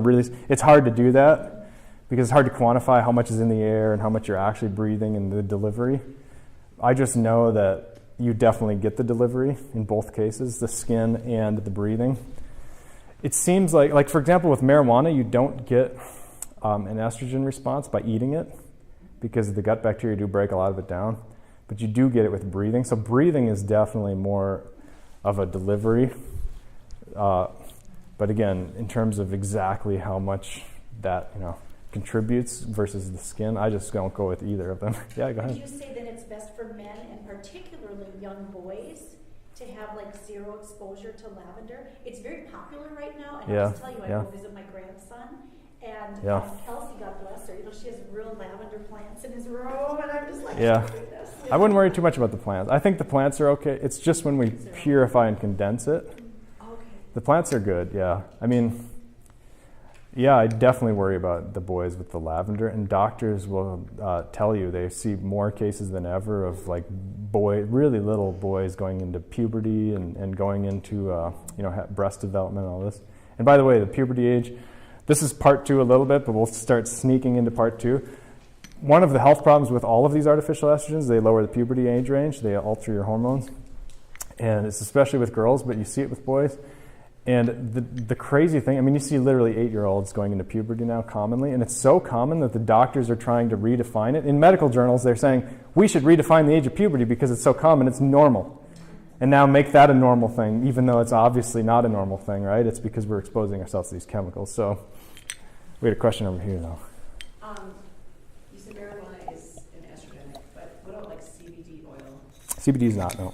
it's hard to do that because it's hard to quantify how much is in the air and how much you're actually breathing in the delivery. I just know that you definitely get the delivery in both cases, the skin and the breathing. It seems like for example, with marijuana, you don't get an estrogen response by eating it because the gut bacteria do break a lot of it down, but you do get it with breathing. So breathing is definitely more of a delivery. But again, in terms of exactly how much that contributes versus the skin, I just don't go with either of them. Yeah, go ahead. Would you say that it's best for men and particularly young boys to have like zero exposure to lavender? It's very popular right now, and I'll just tell you, I go visit my grandson, and Kelsey, God bless her, she has real lavender plants in his room, and I'm just like, goodness. I wouldn't worry too much about the plants. I think the plants are okay. It's just when we purify and condense it. Okay. The plants are good, yeah. I mean, I definitely worry about the boys with the lavender, and doctors will tell you they see more cases than ever of like really little boys going into puberty and going into breast development and all this. And by the way, the puberty age, this is part 2 a little bit, but we'll start sneaking into part 2. One of the health problems with all of these artificial estrogens, they lower the puberty age range, they alter your hormones. And it's especially with girls, but you see it with boys. And the crazy thing, I mean, you see literally 8-year-olds going into puberty now commonly, and it's so common that the doctors are trying to redefine it. In medical journals, they're saying, we should redefine the age of puberty because it's so common, it's normal. And now make that a normal thing, even though it's obviously not a normal thing, right? It's because we're exposing ourselves to these chemicals. So we had a question over here, though. You said marijuana is an estrogen, but what about like CBD oil? CBD is not, no.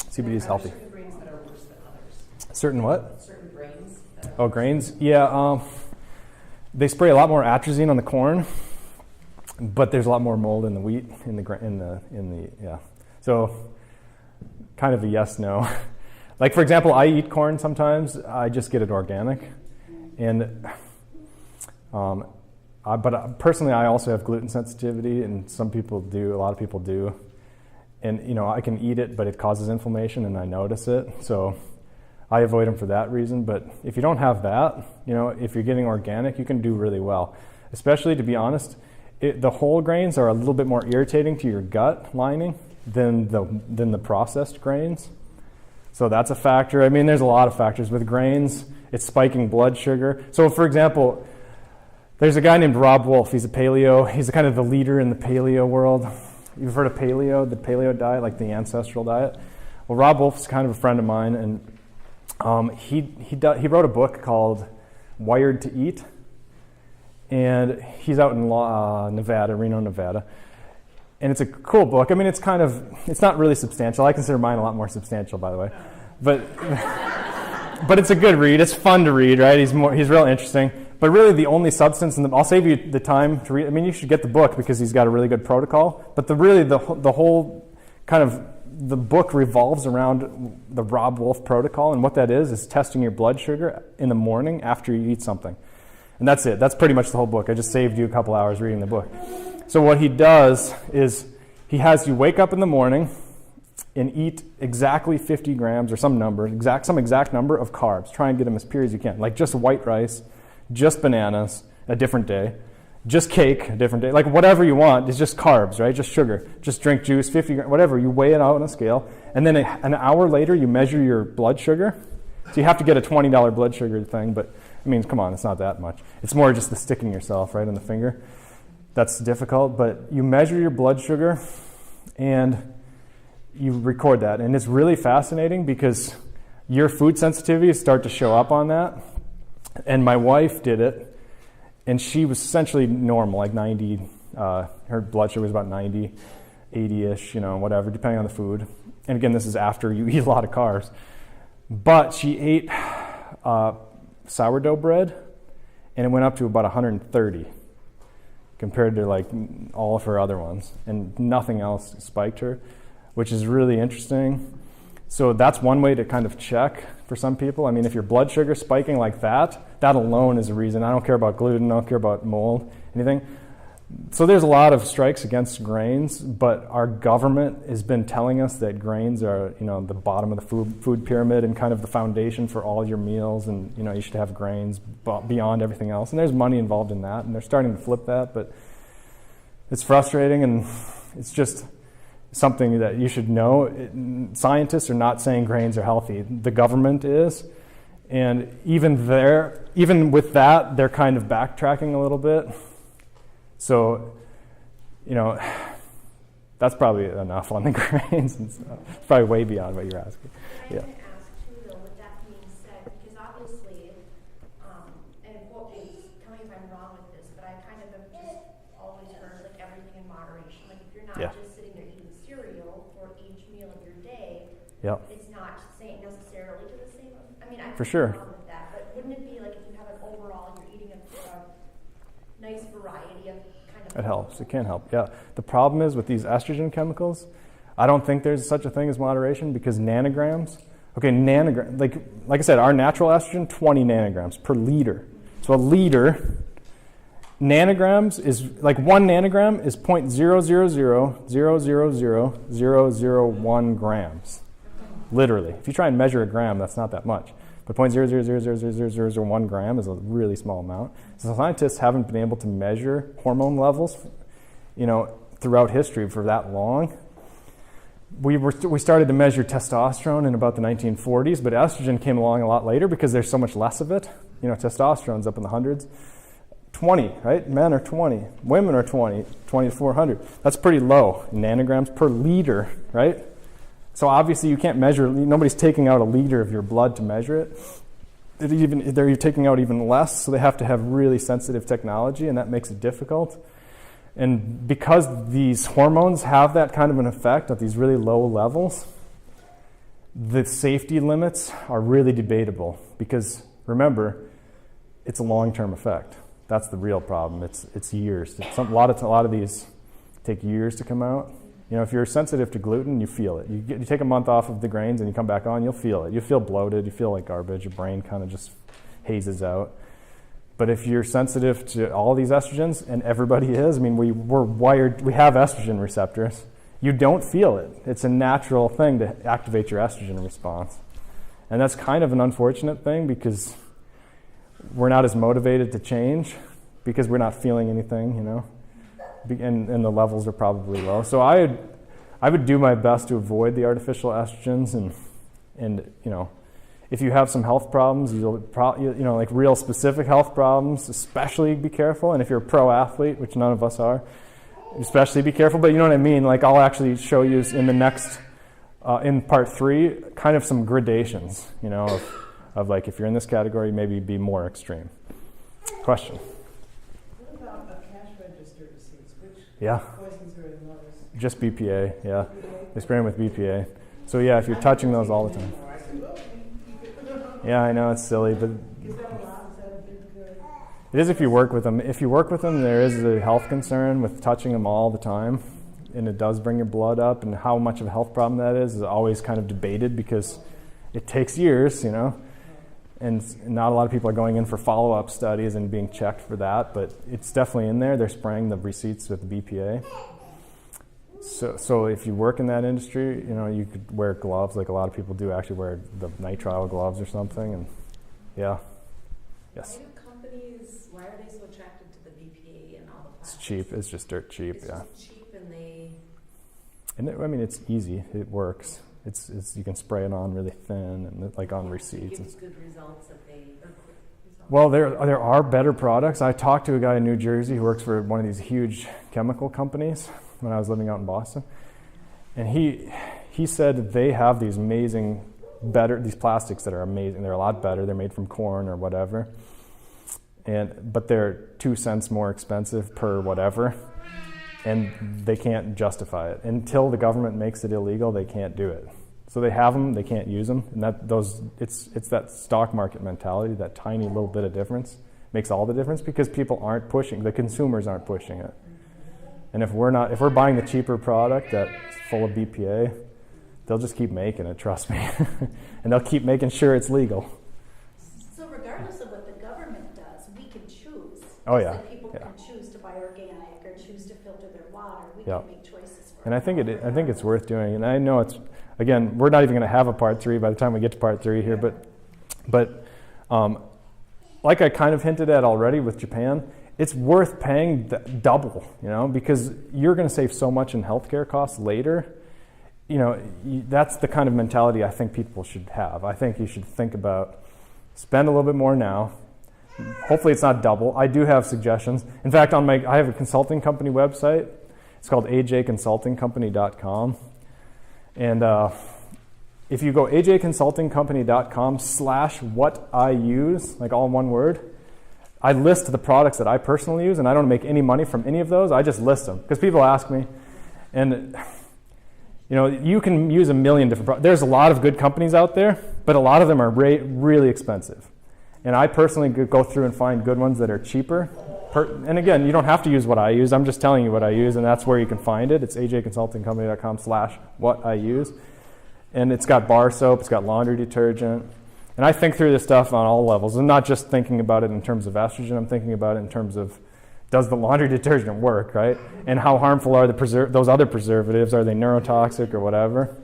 CBD is healthy. Certain grains that are worse than others. Certain what? Certain grains. Oh, grains? Yeah, they spray a lot more atrazine on the corn, but there's a lot more mold in the wheat, yeah. So kind of a yes, no. Like, for example, I eat corn sometimes. I just get it organic. And but personally, I also have gluten sensitivity, and some people do, a lot of people do. And, I can eat it, but it causes inflammation, and I notice it. So I avoid them for that reason. But if you don't have that, if you're getting organic, you can do really well. Especially, to be honest, the whole grains are a little bit more irritating to your gut lining than the processed grains. So that's a factor. I mean, there's a lot of factors. With grains, it's spiking blood sugar. So for example, there's a guy named Rob Wolf. He's a paleo. He's kind of the leader in the paleo world. You've heard of paleo, the paleo diet, like the ancestral diet? Well, Rob Wolf's kind of a friend of mine, and he wrote a book called Wired to Eat. And he's out in Nevada, Reno, Nevada. And it's a cool book. I mean, it's not really substantial. I consider mine a lot more substantial, by the way. But it's a good read. It's fun to read, right? He's real interesting. But really the only substance, I'll save you the time to read. I mean, you should get the book because he's got a really good protocol. But the whole kind of, the book revolves around the Rob Wolf protocol. And what that is testing your blood sugar in the morning after you eat something. And that's it. That's pretty much the whole book. I just saved you a couple hours reading the book. So what he does is he has you wake up in the morning and eat exactly 50 grams or some exact number of carbs. Try and get them as pure as you can. Like just white rice, just bananas a different day, just cake a different day. Like whatever you want is just carbs, right? Just sugar. Just drink juice, 50 grams, whatever. You weigh it out on a scale. And then an hour later you measure your blood sugar. So you have to get a $20 blood sugar thing, but I mean, come on, it's not that much. It's more just the sticking yourself right on the finger. That's difficult, but you measure your blood sugar and you record that. And it's really fascinating because your food sensitivities start to show up on that. And my wife did it, and she was essentially normal, like 90. Her blood sugar was about 90, 80-ish, whatever, depending on the food. And again, this is after you eat a lot of carbs. But she ate sourdough bread, and it went up to about 130 compared to like all of her other ones, and nothing else spiked her, which is really interesting. So that's one way to kind of check for some people. I mean, if your blood sugar is spiking like that alone is a reason. I don't care about gluten, I don't care about mold, anything. So there's a lot of strikes against grains, but our government has been telling us that grains are, the bottom of the food pyramid and kind of the foundation for all your meals, and you should have grains beyond everything else. And there's money involved in that, and they're starting to flip that, but it's frustrating, and it's just something that you should know. Scientists are not saying grains are healthy. The government is, and even with that, they're kind of backtracking a little bit. So, that's probably enough on the grains and stuff. It's probably way beyond what you're asking. And I'm going to ask too, though, with that being said, because obviously, and quote me, tell me if I'm wrong with this, but I kind of have just always heard like everything in moderation. Like if you're not just sitting there eating cereal for each meal of your day, it's not saying necessarily to the same. I mean, I for sure. With that, but wouldn't it be like if you have an overall, you're eating a nice variety of kind of. It helps. It can help. Yeah. The problem is with these estrogen chemicals, I don't think there's such a thing as moderation because nanograms. Okay, like I said, our natural estrogen, 20 nanograms per liter. So a liter, nanograms is like 1 nanogram is 0.000000001 grams. Literally. If you try and measure a gram, that's not that much. But 0.000000001 gram is a really small amount. So scientists haven't been able to measure hormone levels, throughout history for that long. We started to measure testosterone in about the 1940s, but estrogen came along a lot later because there's so much less of it. Testosterone's up in the hundreds. 20, right? Men are 20. Women are 20 to 400. That's pretty low. Nanograms per liter, right? So obviously you can't measure, nobody's taking out a liter of your blood to measure it. They're taking out even less, so they have to have really sensitive technology, and that makes it difficult. And because these hormones have that kind of an effect at these really low levels, the safety limits are really debatable because, remember, it's a long-term effect. That's the real problem. It's years. A lot of these take years to come out. If you're sensitive to gluten, you feel it. You take a month off of the grains and you come back on, you'll feel it. You feel bloated. You feel like garbage. Your brain kind of just hazes out. But if you're sensitive to all these estrogens, and everybody is, we're wired, we have estrogen receptors. You don't feel it. It's a natural thing to activate your estrogen response. And that's kind of an unfortunate thing because we're not as motivated to change because we're not feeling anything, and the levels are probably low. So I would do my best to avoid the artificial estrogens, and if you have some health problems, like real specific health problems, especially be careful. And if you're a pro athlete, which none of us are, especially be careful. But you know what I mean? Like I'll actually show you in the next, in part 3, kind of some gradations, of like if you're in this category, maybe be more extreme. Question? What about a cash register disease? Which Yeah. poisons are in those? Just BPA, yeah. They spray them with BPA. So yeah, if you're touching those all the time. Yeah, I know it's silly, but Is that allowed? Is that a big good? it is if you work with them. If you work with them, there is a health concern with touching them all the time, and it does bring your blood up, and how much of a health problem that is always kind of debated because it takes years, and not a lot of people are going in for follow-up studies and being checked for that, but it's definitely in there. They're spraying the receipts with BPA. So if you work in that industry, you could wear gloves, like a lot of people do actually wear the nitrile gloves or something, and yeah. Yes. Why do companies, why are they so attracted to the BPA and all the It's plastics? cheap. It's just dirt cheap, It's yeah. just cheap and they, And it's easy. It works. It's you can spray it on really thin and like on receipts. gives good results that they, or quick results. Well, there are better products. I talked to a guy in New Jersey who works for one of these huge chemical companies when I was living out in Boston, and he said they have these amazing, these plastics that are amazing. They're a lot better. They're made from corn or whatever, but they're 2 cents more expensive per whatever, and they can't justify it until the government makes it illegal. They can't do it. So they have them, they can't use them, and it's that stock market mentality. That tiny little bit of difference makes all the difference because people aren't pushing. The consumers aren't pushing it. And if we're buying the cheaper product that's full of BPA, they'll just keep making it, trust me. And they'll keep making sure it's legal. So regardless of what the government does, we can choose. Oh, Just yeah. like people Yeah. can choose to buy organic or choose to filter their water. We Yeah. can make choices for And I think it's worth doing. And I know again, we're not even going to have a part 3 by the time we get to part 3 here, but like I kind of hinted at already with Japan, it's worth paying double, because you're going to save so much in healthcare costs later. That's the kind of mentality I think people should have. I think you should think about spend a little bit more now. Hopefully it's not double. I do have suggestions. In fact, I have a consulting company website. It's called ajconsultingcompany.com. And if you go ajconsultingcompany.com/whatIuse, like all in one word, I list the products that I personally use, and I don't make any money from any of those. I just list them because people ask me. And you can use a million different products. There's a lot of good companies out there, but a lot of them are really expensive. And I personally go through and find good ones that are cheaper. And again, you don't have to use what I use. I'm just telling you what I use, and that's where you can find it. It's ajconsultingcompany.com/whatIuse. And it's got bar soap, it's got laundry detergent. And I think through this stuff on all levels. I'm not just thinking about it in terms of estrogen. I'm thinking about it in terms of, does the laundry detergent work, right? And how harmful are those other preservatives? Are they neurotoxic or whatever?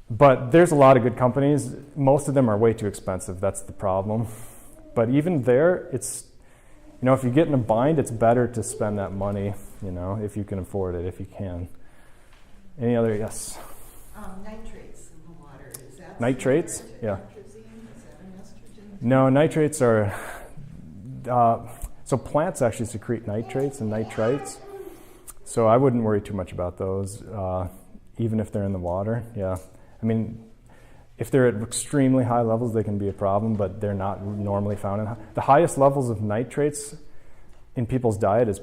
But there's a lot of good companies. Most of them are way too expensive. That's the problem. But even there, it's, if you get in a bind, it's better to spend that money, if you can afford it, if you can. Any other, yes? Nitrates in the water, is that? Nitrates? similar to Yeah. atrazine? Is that an estrogen? No, nitrates are, so plants actually secrete nitrates and nitrites. So I wouldn't worry too much about those, even if they're in the water, yeah. If they're at extremely high levels, they can be a problem, but they're not normally found in the highest levels of nitrates in people's diet is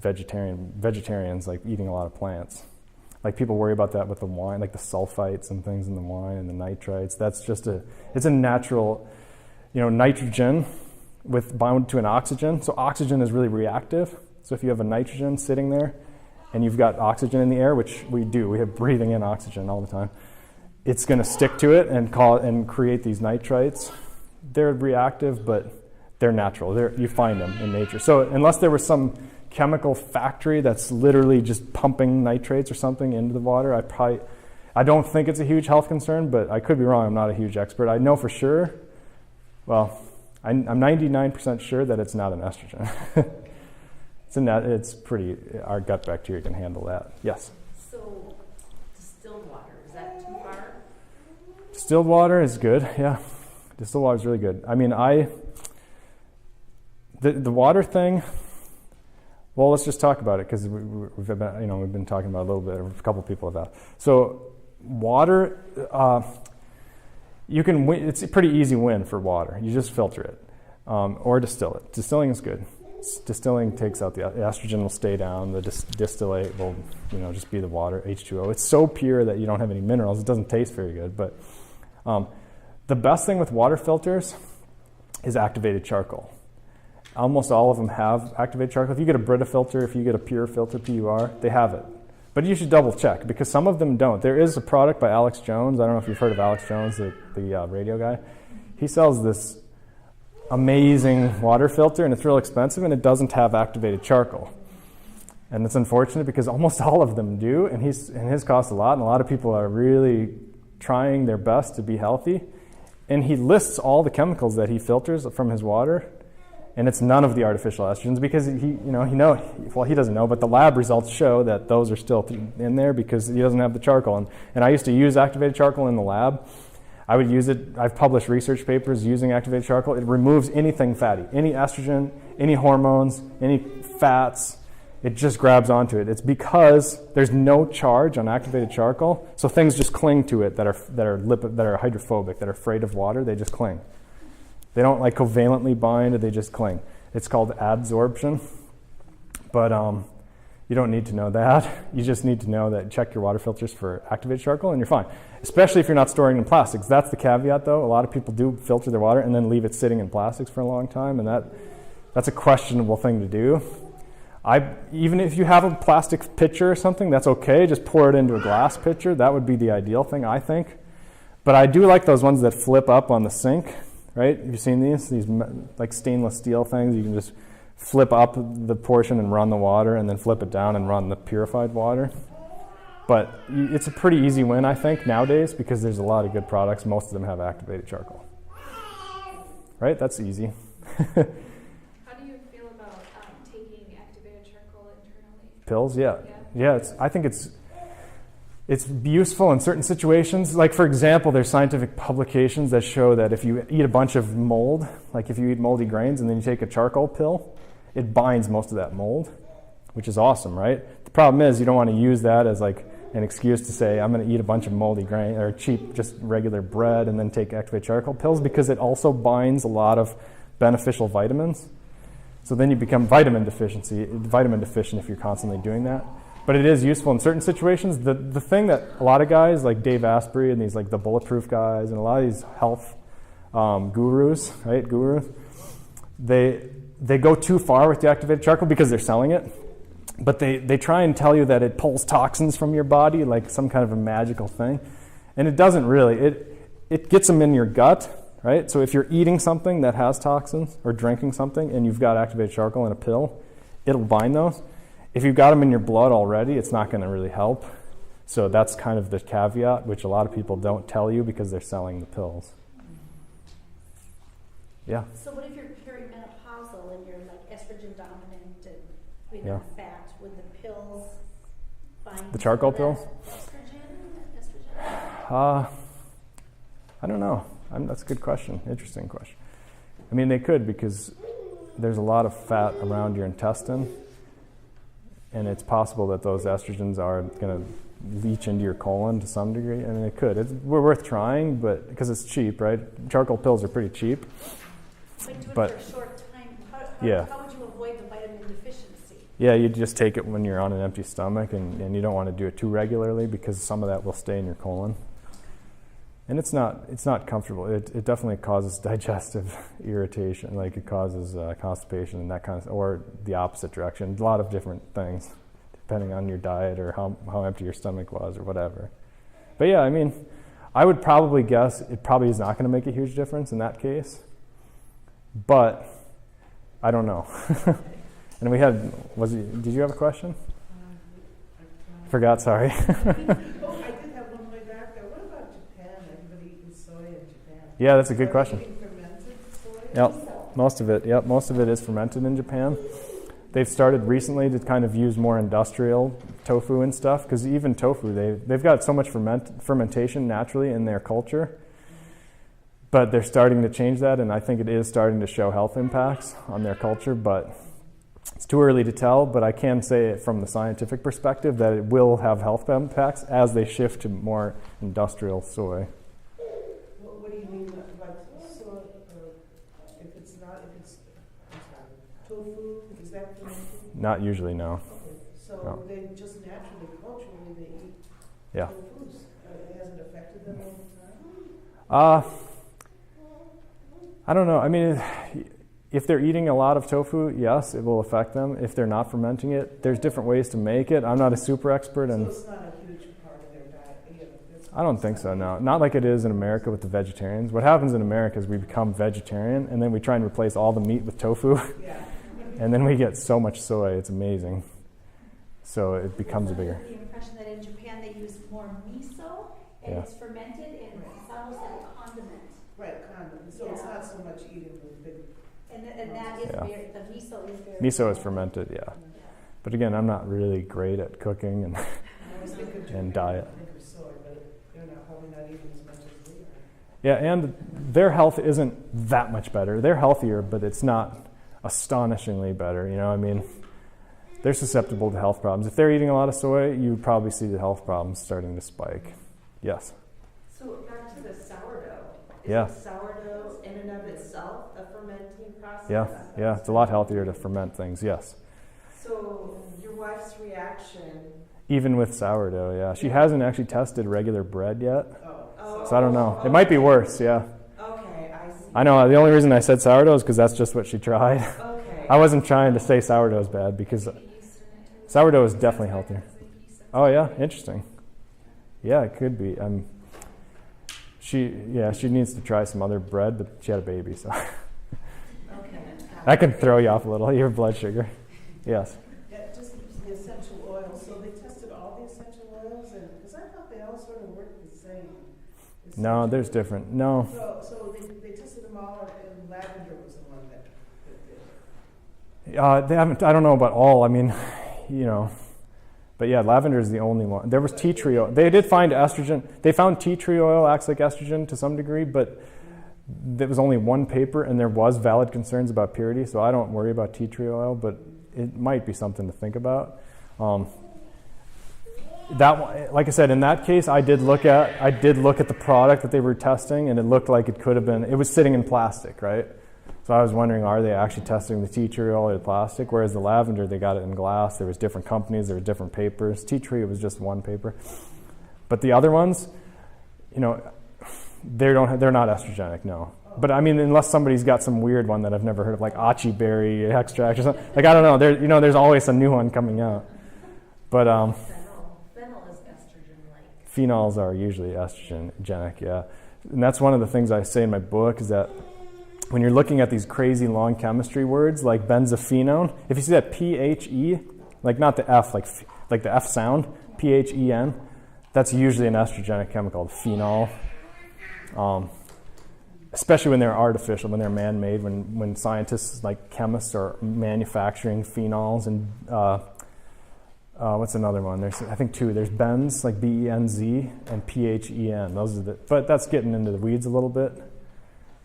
vegetarians, like eating a lot of plants. Like people worry about that with the wine, like the sulfites and things in the wine and the nitrites. That's just it's a natural, nitrogen bound to an oxygen. So oxygen is really reactive. So if you have a nitrogen sitting there and you've got oxygen in the air, which we do, we have breathing in oxygen all the time, it's going to stick to it and create these nitrites. They're reactive, but they're natural. You find them in nature. So unless there was some chemical factory that's literally just pumping nitrates or something into the water, I don't think it's a huge health concern, but I could be wrong. I'm not a huge expert. I know for sure, I'm 99% sure that it's not an estrogen. It's pretty, our gut bacteria can handle that. Yes? So distilled water, is that too far? Distilled water is good, yeah. Distilled water is really good. I mean, the water thing, well, let's just talk about it because we've been talking about it a little bit, or a couple people have asked. So water, you can win, it's a pretty easy win for water. You just filter it or distill it. Distilling is good. Distilling takes out the estrogen will stay down. The distillate will, just be the water, H2O. It's so pure that you don't have any minerals. It doesn't taste very good. But the best thing with water filters is activated charcoal. Almost all of them have activated charcoal. If you get a Brita filter, if you get a Pure filter, PUR, they have it. But you should double check because some of them don't. There is a product by Alex Jones. I don't know if you've heard of Alex Jones, the radio guy. He sells this amazing water filter, and it's real expensive, and it doesn't have activated charcoal. And it's unfortunate because almost all of them do, and his costs a lot, and a lot of people are really trying their best to be healthy. And he lists all the chemicals that he filters from his water, and it's none of the artificial estrogens because he doesn't know, but the lab results show that those are still in there because he doesn't have the charcoal. And I used to use activated charcoal in the lab. I would use it. I've published research papers using activated charcoal. It removes anything fatty, any estrogen, any hormones, any fats. It just grabs onto it. It's because there's no charge on activated charcoal, so things just cling to it that are hydrophobic, that are afraid of water. They just cling. They don't covalently bind. They just cling. It's called adsorption, but you don't need to know that. You just need to know that you check your water filters for activated charcoal, and you're fine. Especially if you're not storing in plastics. That's the caveat, though. A lot of people do filter their water and then leave it sitting in plastics for a long time, and that's a questionable thing to do. Even if you have a plastic pitcher or something, that's okay. Just pour it into a glass pitcher. That would be the ideal thing, I think. But I do like those ones that flip up on the sink, right? Have you seen these? These stainless steel things. You can just flip up the portion and run the water, and then flip it down and run the purified water. But it's a pretty easy win, I think, nowadays because there's a lot of good products. Most of them have activated charcoal. Right? That's easy. How do you feel about taking activated charcoal internally? Pills? Yeah. I think it's useful in certain situations. Like, for example, there's scientific publications that show that if you eat a bunch of mold, like if you eat moldy grains and then you take a charcoal pill, it binds most of that mold, which is awesome, right? The problem is you don't want to use that as an excuse to say, I'm going to eat a bunch of moldy grain or cheap, just regular bread and then take activated charcoal pills because it also binds a lot of beneficial vitamins. So then you become vitamin deficient if you're constantly doing that. But it is useful in certain situations. The thing that a lot of guys like Dave Asprey and these the Bulletproof guys and a lot of these health gurus, they go too far with the activated charcoal because they're selling it. But they try and tell you that it pulls toxins from your body like some kind of a magical thing. And it doesn't really. It gets them in your gut, right? So if you're eating something that has toxins or drinking something and you've got activated charcoal in a pill, it'll bind those. If you've got them in your blood already, it's not going to really help. So that's kind of the caveat, which a lot of people don't tell you because they're selling the pills. Yeah. So what if you're perimenopausal and you're estrogen dominant and Yeah. fat? Would the pills bind The charcoal some of pills? that estrogen? I don't know. That's a good question. Interesting question. I mean, they could because there's a lot of fat around your intestine, and it's possible that those estrogens are going to leach into your colon to some degree. I mean, it could. We're worth trying, but because it's cheap, right? Charcoal pills are pretty cheap. But do it for a short time. How would you avoid the vitamin deficiency? Yeah, you just take it when you're on an empty stomach, and you don't want to do it too regularly because some of that will stay in your colon. And it's not comfortable. It definitely causes digestive irritation, like it causes constipation and that kind of, or the opposite direction. A lot of different things, depending on your diet or how empty your stomach was or whatever. But yeah, I mean, I would probably guess it probably is not going to make a huge difference in that case. But I don't know. And did you have a question? Forgot, sorry. I did have one way back there. What about Japan? Everybody eats soy in Japan. Yeah, that's a good question. Fermented soy? Yep, most of it is fermented in Japan. they've started recently to kind of use more industrial tofu and stuff, because even tofu, they've got so much fermentation naturally in their culture. But they're starting to change that, and I think it is starting to show health impacts on their culture, but it's too early to tell. But I can say it from the scientific perspective that it will have health impacts as they shift to more industrial soy. What do you mean, like, soy, if it's tofu, is that fermented? Not usually, no. Okay, so No. they just naturally, culturally, they eat Yeah. tofus. Has it affected them over time? I don't know. I mean, if they're eating a lot of tofu, yes, it will affect them. If they're not fermenting it, there's different ways to make it. I'm not a super expert, So and it's not a huge part of their diet? I don't think so, no. Not like it is in America with the vegetarians. What happens in America is we become vegetarian, and then we try and replace all the meat with tofu, Yeah. and then we get so much soy. It's amazing. So it becomes a bigger. The impression that in Japan they use more miso, and Yeah. it's fermented, and it's almost like a condiment. Right, condom. So it's not so much eating with big. And that is Yeah. very, the miso is very. Miso is fermented, yeah. But again, I'm not really great at cooking and I always think of Japan, And diet. I think of soy, but they're not probably not eating as much as we are. yeah, and their health isn't that much better. They're healthier, but it's not astonishingly better. You know, I mean, they're susceptible to health problems. If they're eating a lot of soy, you would probably see the health problems starting to spike. Yes. So back to the sourdough. Yeah. Is sourdough in and of itself a fermenting process? Yeah, it's a lot healthier to ferment things, yes. So your wife's reaction. Even with sourdough, yeah. She hasn't actually tested regular bread yet, Oh, so I don't know. It might be worse, yeah. Okay, I see. I know, the only reason I said sourdough is because that's just what she tried. Okay. I wasn't trying to say sourdough is bad, because sourdough is definitely healthier. Oh yeah, interesting. Yeah, it could be. She needs to try some other bread, but she had a baby, so Okay. that can throw you off a little, your blood sugar. Yes. Yeah, just the essential oils. So they tested all the essential oils, and because I thought they all sort of worked the same. No, there's different. No. So they tested them all, and lavender was the one that did. They haven't. I don't know about all. I mean, you know, but yeah, lavender is the only one. There was tea tree oil. They did find estrogen. They found tea tree oil acts like estrogen to some degree, but there was only one paper, and there was valid concerns about purity. So I don't worry about tea tree oil, but it might be something to think about. That one, like I said, in that case, I did look at the product that they were testing, and it looked like it could have been. It was sitting in plastic, right? So I was wondering, are they actually testing the tea tree oil or the plastic? Whereas the lavender, they got it in glass. There was different companies. There were different papers. Tea tree was just one paper. But the other ones, you know, they're not estrogenic, no. But I mean, unless somebody's got some weird one that I've never heard of, like achi berry extract or something. Like, I don't know. There's always a new one coming out. But Fennel is estrogen-like. phenols are usually estrogenic, yeah. And that's one of the things I say in my book is that when you're looking at these crazy long chemistry words like benzophenone, if you see that P-H-E, like not the F, like the F sound, P-H-E-N, that's usually an estrogenic chemical, phenol. Especially when they're artificial, when they're man-made, when scientists like chemists are manufacturing phenols and what's another one? There's I think two. There's benz, like B-E-N-Z, and P-H-E-N. Those are but that's getting into the weeds a little bit,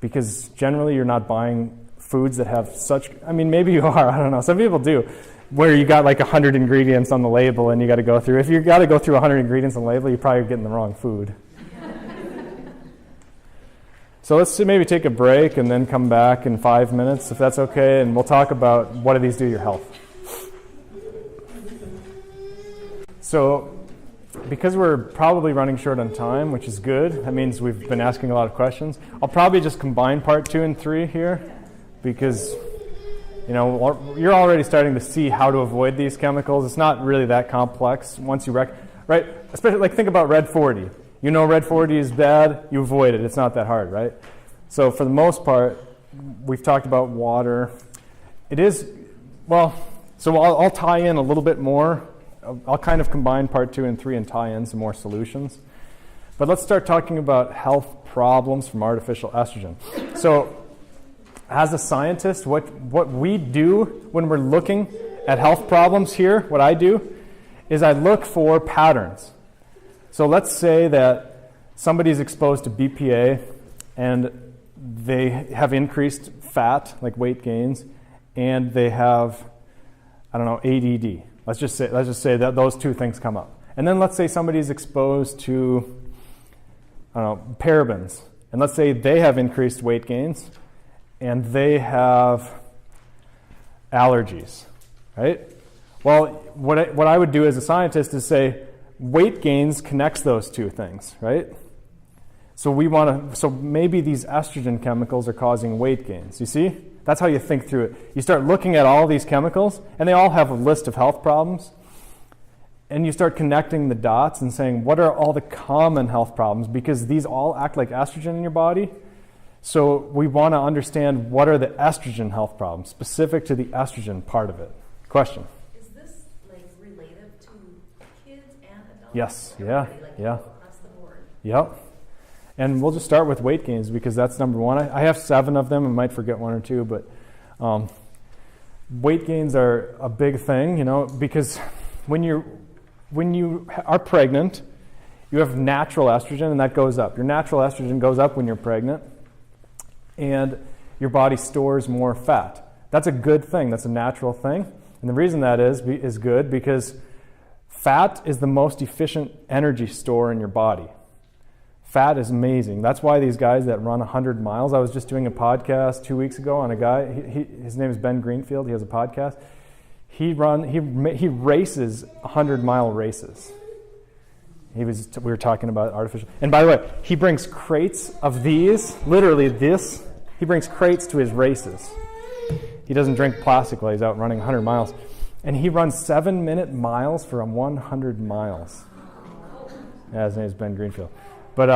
because generally you're not buying foods that have such. I mean, maybe you are. I don't know. Some people do, where you got like 100 ingredients on the label and you got to go through. If you got to go through 100 ingredients on the label, you're probably getting the wrong food. So let's maybe take a break and then come back in 5 minutes, if that's okay, and we'll talk about what do these do to your health. So because we're probably running short on time, which is good, that means we've been asking a lot of questions. I'll probably just combine part 2 and 3 here, because you know you're already starting to see how to avoid these chemicals. It's not really that complex once you right? Especially like think about Red 40. You know Red 40 is bad, you avoid it. It's not that hard, right? So for the most part, we've talked about water. It is, well, so I'll tie in a little bit more. I'll kind of combine part 2 and 3 and tie in some more solutions. But let's start talking about health problems from artificial estrogen. So as a scientist, what we do when we're looking at health problems here, what I do is I look for patterns. So let's say that somebody's exposed to BPA and they have increased fat, like weight gains, and they have, I don't know, ADD. Let's just say that those two things come up. And then let's say somebody's exposed to, I don't know, parabens. And let's say they have increased weight gains and they have allergies, right? Well, what I would do as a scientist is say weight gains connects those two things, right? So maybe these estrogen chemicals are causing weight gains. You see? That's how you think through it. You start looking at all these chemicals, and they all have a list of health problems, and you start connecting the dots and saying, what are all the common health problems? Because these all act like estrogen in your body. So we want to understand what are the estrogen health problems, specific to the estrogen part of it. Question? Is this like related to kids and adults? Yes, Everybody, yeah. Across the board. Yep. And we'll just start with weight gains because that's number one. I have 7 of them. I might forget 1 or 2, but weight gains are a big thing, because when you are pregnant, you have natural estrogen, and that goes up. Your natural estrogen goes up when you're pregnant, and your body stores more fat. That's a good thing. That's a natural thing. And the reason that is good because fat is the most efficient energy store in your body. Fat is amazing. That's why these guys that run 100 miles, I was just doing a podcast 2 weeks ago on a guy, his name is Ben Greenfield, he has a podcast. He races 100-mile races. We were talking about artificial. And by the way, he brings crates of these, literally this, he brings crates to his races. He doesn't drink plastic while he's out running 100 miles. And he runs 7-minute miles for 100 miles. Yeah, his name is Ben Greenfield. But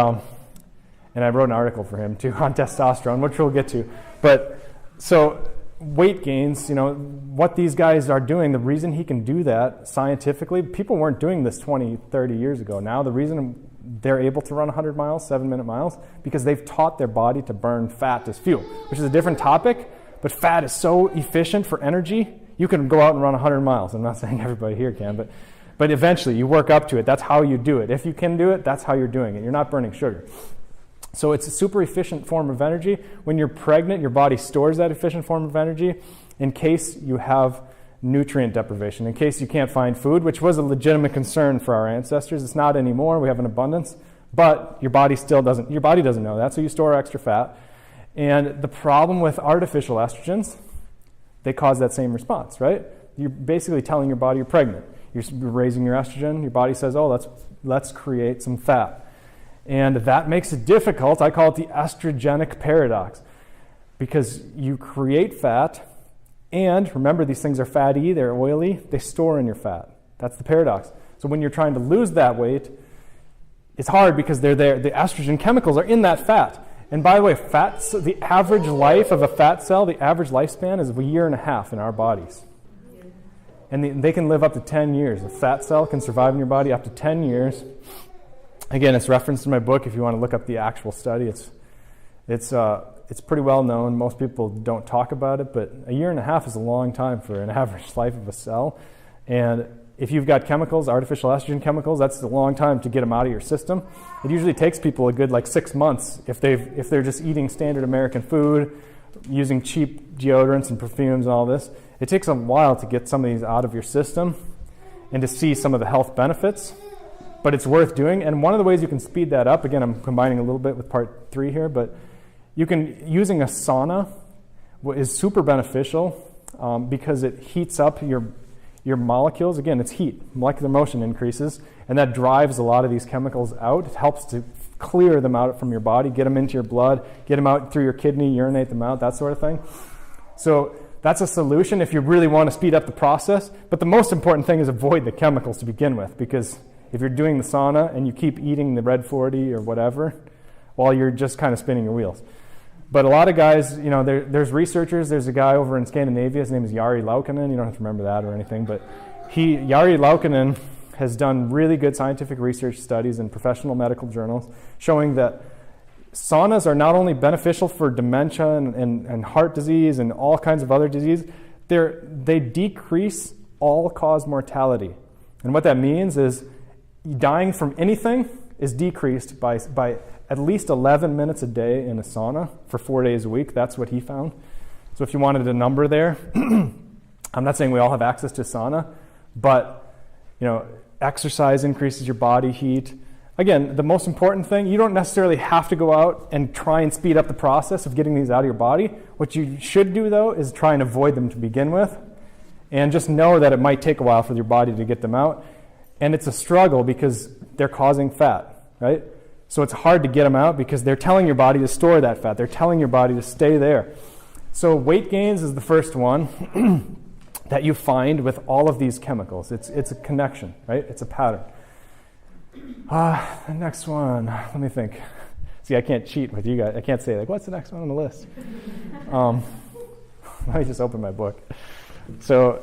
and I wrote an article for him too on testosterone, which we'll get to. But so weight gains, what these guys are doing, the reason he can do that scientifically, people weren't doing this 20, 30 years ago. Now the reason they're able to run 100 miles, 7-minute miles, because they've taught their body to burn fat as fuel, which is a different topic, but fat is so efficient for energy, you can go out and run 100 miles. I'm not saying everybody here can, but eventually you work up to it. That's how you do it. If you can do it, that's how you're doing it. You're not burning sugar. So it's a super efficient form of energy. When you're pregnant, your body stores that efficient form of energy in case you have nutrient deprivation, in case you can't find food, which was a legitimate concern for our ancestors. It's not anymore. We have an abundance. But your body doesn't know that, so you store extra fat. And the problem with artificial estrogens, they cause that same response, right? You're basically telling your body you're pregnant. You're raising your estrogen. Your body says, oh, let's create some fat. And that makes it difficult. I call it the estrogenic paradox. Because you create fat, and remember, these things are fatty, they're oily, they store in your fat. That's the paradox. So when you're trying to lose that weight, it's hard because they're there. The estrogen chemicals are in that fat. And by the way, the average life of a fat cell, the average lifespan is 1.5 years in our bodies. And they can live up to 10 years. A fat cell can survive in your body up to 10 years. Again, it's referenced in my book if you want to look up the actual study. It's pretty well known. Most people don't talk about it, but 1.5 years is a long time for an average life of a cell. And if you've got chemicals, artificial estrogen chemicals, that's a long time to get them out of your system. It usually takes people a good 6 months if they're just eating standard American food, using cheap deodorants and perfumes and all this. It takes a while to get some of these out of your system and to see some of the health benefits, but it's worth doing. And one of the ways you can speed that up, again, I'm combining a little bit with part 3 here, but using a sauna is super beneficial because it heats up your molecules. Again, it's heat. Molecular motion increases, and that drives a lot of these chemicals out. It helps to clear them out from your body, get them into your blood, get them out through your kidney, urinate them out, that sort of thing. So that's a solution if you really want to speed up the process. But the most important thing is avoid the chemicals to begin with, because if you're doing the sauna and you keep eating the Red 40 or whatever, well, you're just kind of spinning your wheels. But a lot of guys, there's researchers. There's a guy over in Scandinavia. His name is Jari Laukkanen. You don't have to remember that or anything. But Jari Laukkanen has done really good scientific research studies in professional medical journals showing that saunas are not only beneficial for dementia and heart disease and all kinds of other disease, they decrease all-cause mortality. And what that means is dying from anything is decreased by at least 11 minutes a day in a sauna for 4 days a week. That's what he found. So if you wanted a number there, I'm not saying we all have access to sauna, but exercise increases your body heat. Again, the most important thing, you don't necessarily have to go out and try and speed up the process of getting these out of your body. What you should do, though, is try and avoid them to begin with. And just know that it might take a while for your body to get them out. And it's a struggle because they're causing fat, right? So it's hard to get them out because they're telling your body to store that fat. They're telling your body to stay there. So weight gains is the first one that you find with all of these chemicals. It's a connection, right? It's a pattern. The next one, let me think. See, I can't cheat with you guys. I can't say, like, what's the next one on the list? Let me just open my book. So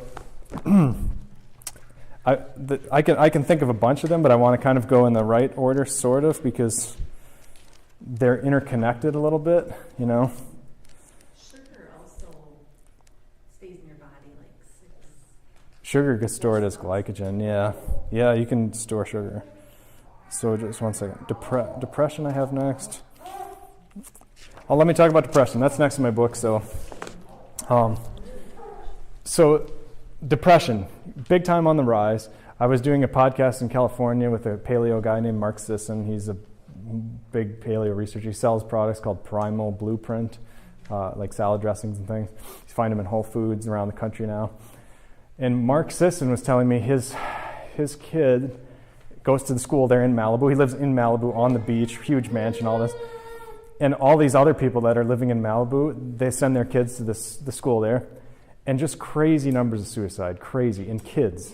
I can think of a bunch of them, but I want to kind of go in the right order, sort of, because they're interconnected a little bit, Sugar also stays in your body like 6. Sugar gets stored as glycogen, yeah. Yeah, you can store sugar. So just one second. Depression I have next. Let me talk about depression. That's next in my book. So depression, big time on the rise. I was doing a podcast in California with a paleo guy named Mark Sisson. He's a big paleo researcher. He sells products called Primal Blueprint, like salad dressings and things. You find them in Whole Foods around the country now. And Mark Sisson was telling me his kid goes to the school there in Malibu. He lives in Malibu on the beach, huge mansion, all this. And all these other people that are living in Malibu, they send their kids to the school there. And just crazy numbers of suicide, crazy, in kids.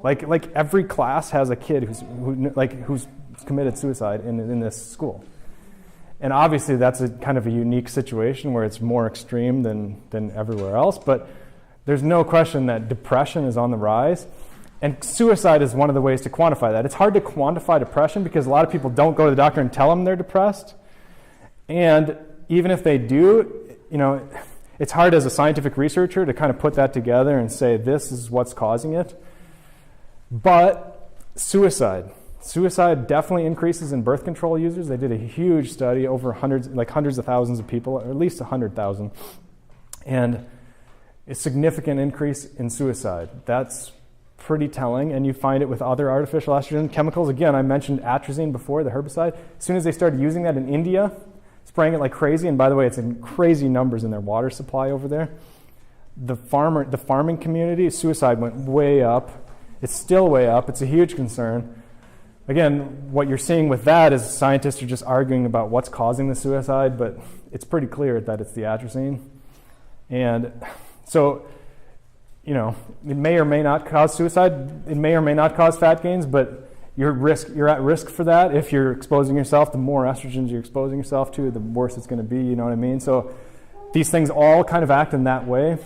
Like every class has a kid who's committed suicide in this school. And obviously that's a kind of a unique situation where it's more extreme than everywhere else. But there's no question that depression is on the rise. And suicide is one of the ways to quantify that. It's hard to quantify depression because a lot of people don't go to the doctor and tell them they're depressed. And even if they do, it's hard as a scientific researcher to kind of put that together and say this is what's causing it. But suicide definitely increases in birth control users. They did a huge study over hundreds of thousands of people, or at least 100,000. And a significant increase in suicide. That's pretty telling, and you find it with other artificial estrogen chemicals. Again, I mentioned atrazine before, the herbicide. As soon as they started using that in India, spraying it like crazy, and by the way, it's in crazy numbers in their water supply over there. The farming community, suicide went way up. It's still way up. It's a huge concern. Again, what you're seeing with that is scientists are just arguing about what's causing the suicide, but it's pretty clear that it's the atrazine. And so, it may or may not cause suicide. It may or may not cause fat gains, but you're at risk for that. If you're exposing yourself, the more estrogens you're exposing yourself to, the worse it's going to be, you know what I mean? So these things all kind of act in that way.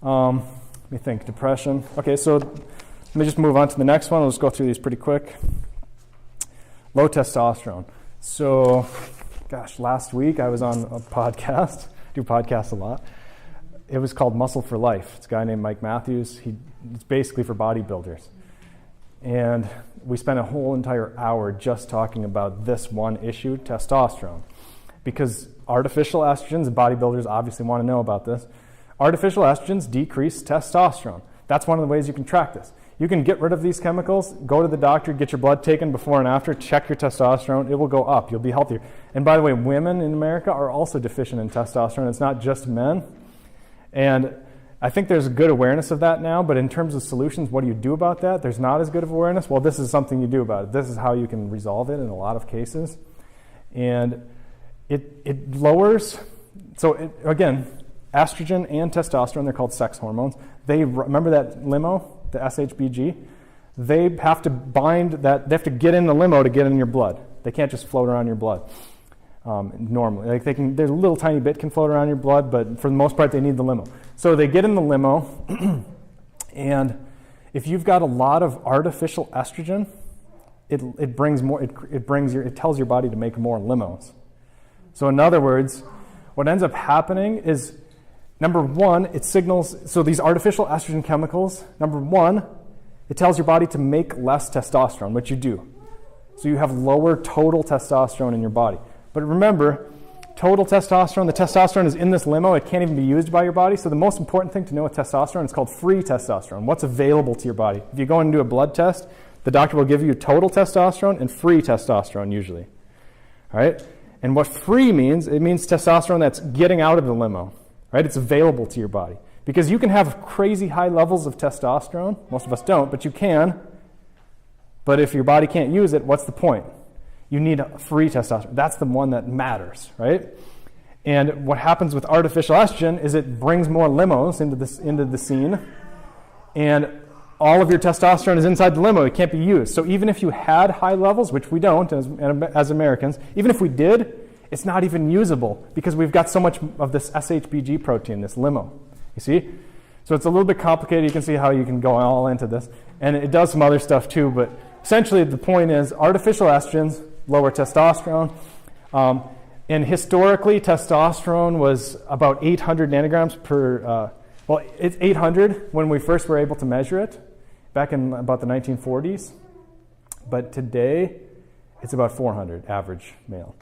Let me think, depression. Okay, so let me just move on to the next one. I'll just go through these pretty quick. Low testosterone. So, last week I was on a podcast. I do podcasts a lot. It was called Muscle for Life. It's a guy named Mike Matthews. It's basically for bodybuilders. And we spent a whole entire hour just talking about this one issue, testosterone. Because artificial estrogens, and bodybuilders obviously want to know about this, artificial estrogens decrease testosterone. That's one of the ways you can track this. You can get rid of these chemicals, go to the doctor, get your blood taken before and after, check your testosterone. It will go up. You'll be healthier. And by the way, women in America are also deficient in testosterone. It's not just men. And I think there's good awareness of that now, but in terms of solutions, what do you do about that? There's not as good of awareness. Well, this is something you do about it. This is how you can resolve it in a lot of cases. And it lowers, again, estrogen and testosterone, they're called sex hormones. Remember that limo, the SHBG? They have to they have to get in the limo to get in your blood. They can't just float around your blood. Normally, there's a little tiny bit can float around your blood, but for the most part, they need the limo. So they get in the limo, and if you've got a lot of artificial estrogen, it tells your body to make more limos. So in other words, what ends up happening is Number one, it signals, so these artificial estrogen chemicals, number one, it tells your body to make less testosterone, which you do. So you have lower total testosterone in your body. But remember, total testosterone, the testosterone is in this limo. It can't even be used by your body. So the most important thing to know with testosterone is called free testosterone, what's available to your body. If you go and do a blood test, the doctor will give you total testosterone and free testosterone usually. All right? And what free means, it means testosterone that's getting out of the limo. Right? It's available to your body. Because you can have crazy high levels of testosterone. Most of us don't, but you can. But if your body can't use it, what's the point? You need free testosterone. That's the one that matters, right? And what happens with artificial estrogen is it brings more limos into the scene, and all of your testosterone is inside the limo. It can't be used. So even if you had high levels, which we don't as Americans, even if we did, it's not even usable because we've got so much of this SHBG protein, this limo. You see? So it's a little bit complicated. You can see how you can go all into this. And it does some other stuff too, but essentially the point is artificial estrogens, lower testosterone. And historically, testosterone was about 800 nanograms per, it's 800 when we first were able to measure it back in about the 1940s. But today, it's about 400 average male.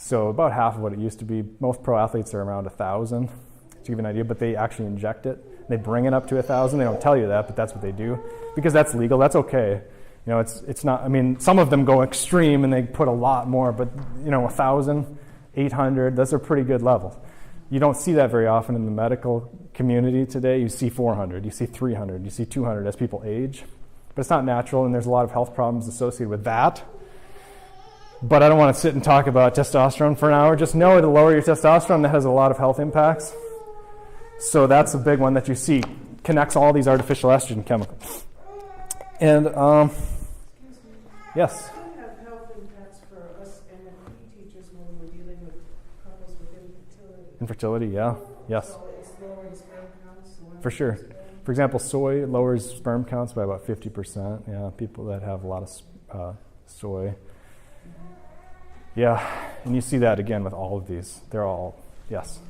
So about half of what it used to be. Most pro athletes are around 1,000, to give you an idea, but they actually inject it. They bring it up to 1,000. They don't tell you that, but that's what they do. Because that's legal, that's okay. You know, it's not, I mean, some of them go extreme and they put a lot more, but, 1,000, 800, those are pretty good levels. You don't see that very often in the medical community today. You see 400, you see 300, you see 200 as people age. But it's not natural, and there's a lot of health problems associated with that. But I don't want to sit and talk about testosterone for an hour. Just know it'll lower your testosterone. That has a lot of health impacts. So that's a big one that you see. Connects all these artificial estrogen chemicals. And, yes? Does it have health impacts for us NLP teachers when we're dealing with couples with infertility? Infertility, yeah. Yes. So it's lowering sperm counts? For sure. For example, soy lowers sperm counts by about 50%. Yeah, people that have a lot of soy. Yeah, and you see that again with all of these. They're all, yes.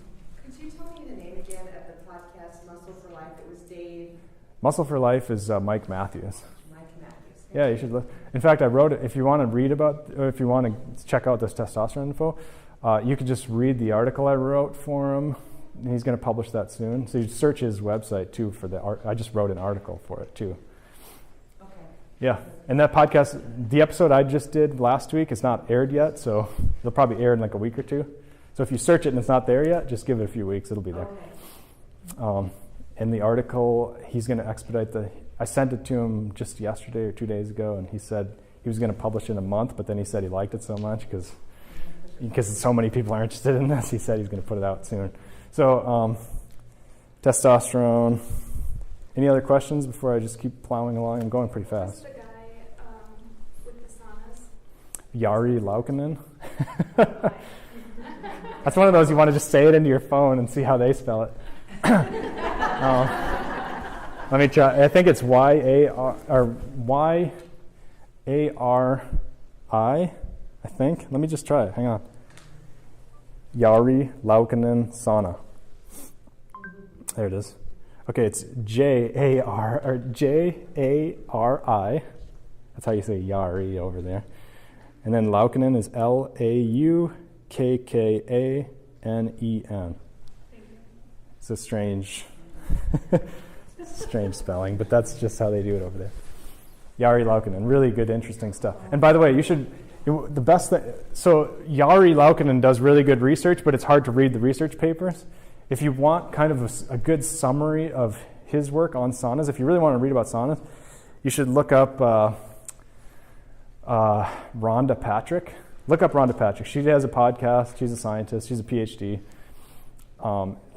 Could you tell me the name again of the podcast, Muscle for Life? It was Dave. Muscle for Life is Mike Matthews. Mike Matthews. Yeah, you should look. In fact, I wrote it. If you want to read about, or if you want to check out this testosterone info, you could just read the article I wrote for him. And he's going to publish that soon. So you search his website too for the art. I just wrote an article for it too. Okay. Yeah, and that podcast, the episode I just did last week is not aired yet, so it'll probably air in like a week or two. So if you search it and it's not there yet, just give it a few weeks. It'll be there. Okay. And the article, he's going to expedite I sent it to him just yesterday or 2 days ago, and he said he was going to publish in a month, but then he said he liked it so much because so many people are interested in this, he said he's going to put it out soon. So testosterone. Any other questions before I just keep plowing along? I'm going pretty fast. Who's the guy with the saunas? Jari Laukkanen. That's one of those you want to just say it into your phone and see how they spell it. Let me try. I think it's Y-A-R-I, I think. Let me just try it. Hang on. Jari Laukkanen sauna. There it is. Okay, it's J-A-R-I. That's how you say Jari over there. And then Laukkanen is L-A-U-K-K-A-N-E-N. It's a strange spelling, but that's just how they do it over there. Jari Laukkanen, really good, interesting stuff. And by the way, the best thing, so Jari Laukkanen does really good research, but it's hard to read the research papers. If you want kind of a good summary of his work on saunas, if you really want to read about saunas, you should look up Rhonda Patrick. Look up Rhonda Patrick. She has a podcast. She's a scientist. She's a PhD.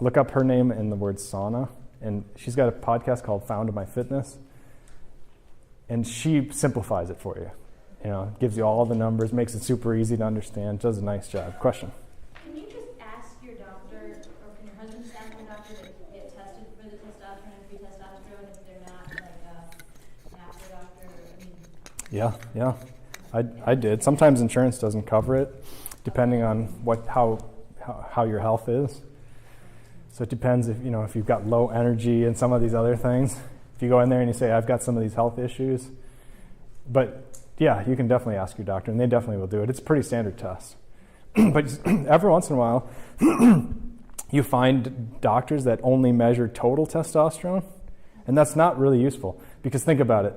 Look up her name and the word sauna. And she's got a podcast called Found My Fitness. And she simplifies it for you. Gives you all the numbers, makes it super easy to understand. Does a nice job. Question? Can you just ask your doctor, or can your husband ask your doctor to get tested for the testosterone and free testosterone if they're not like a natural doctor? Yeah. I did. Sometimes insurance doesn't cover it, depending on how your health is. So it depends if you've got low energy and some of these other things. If you go in there and you say, I've got some of these health issues. But yeah, you can definitely ask your doctor, and they definitely will do it. It's a pretty standard test. But every once in a while, you find doctors that only measure total testosterone, and that's not really useful. Because think about it.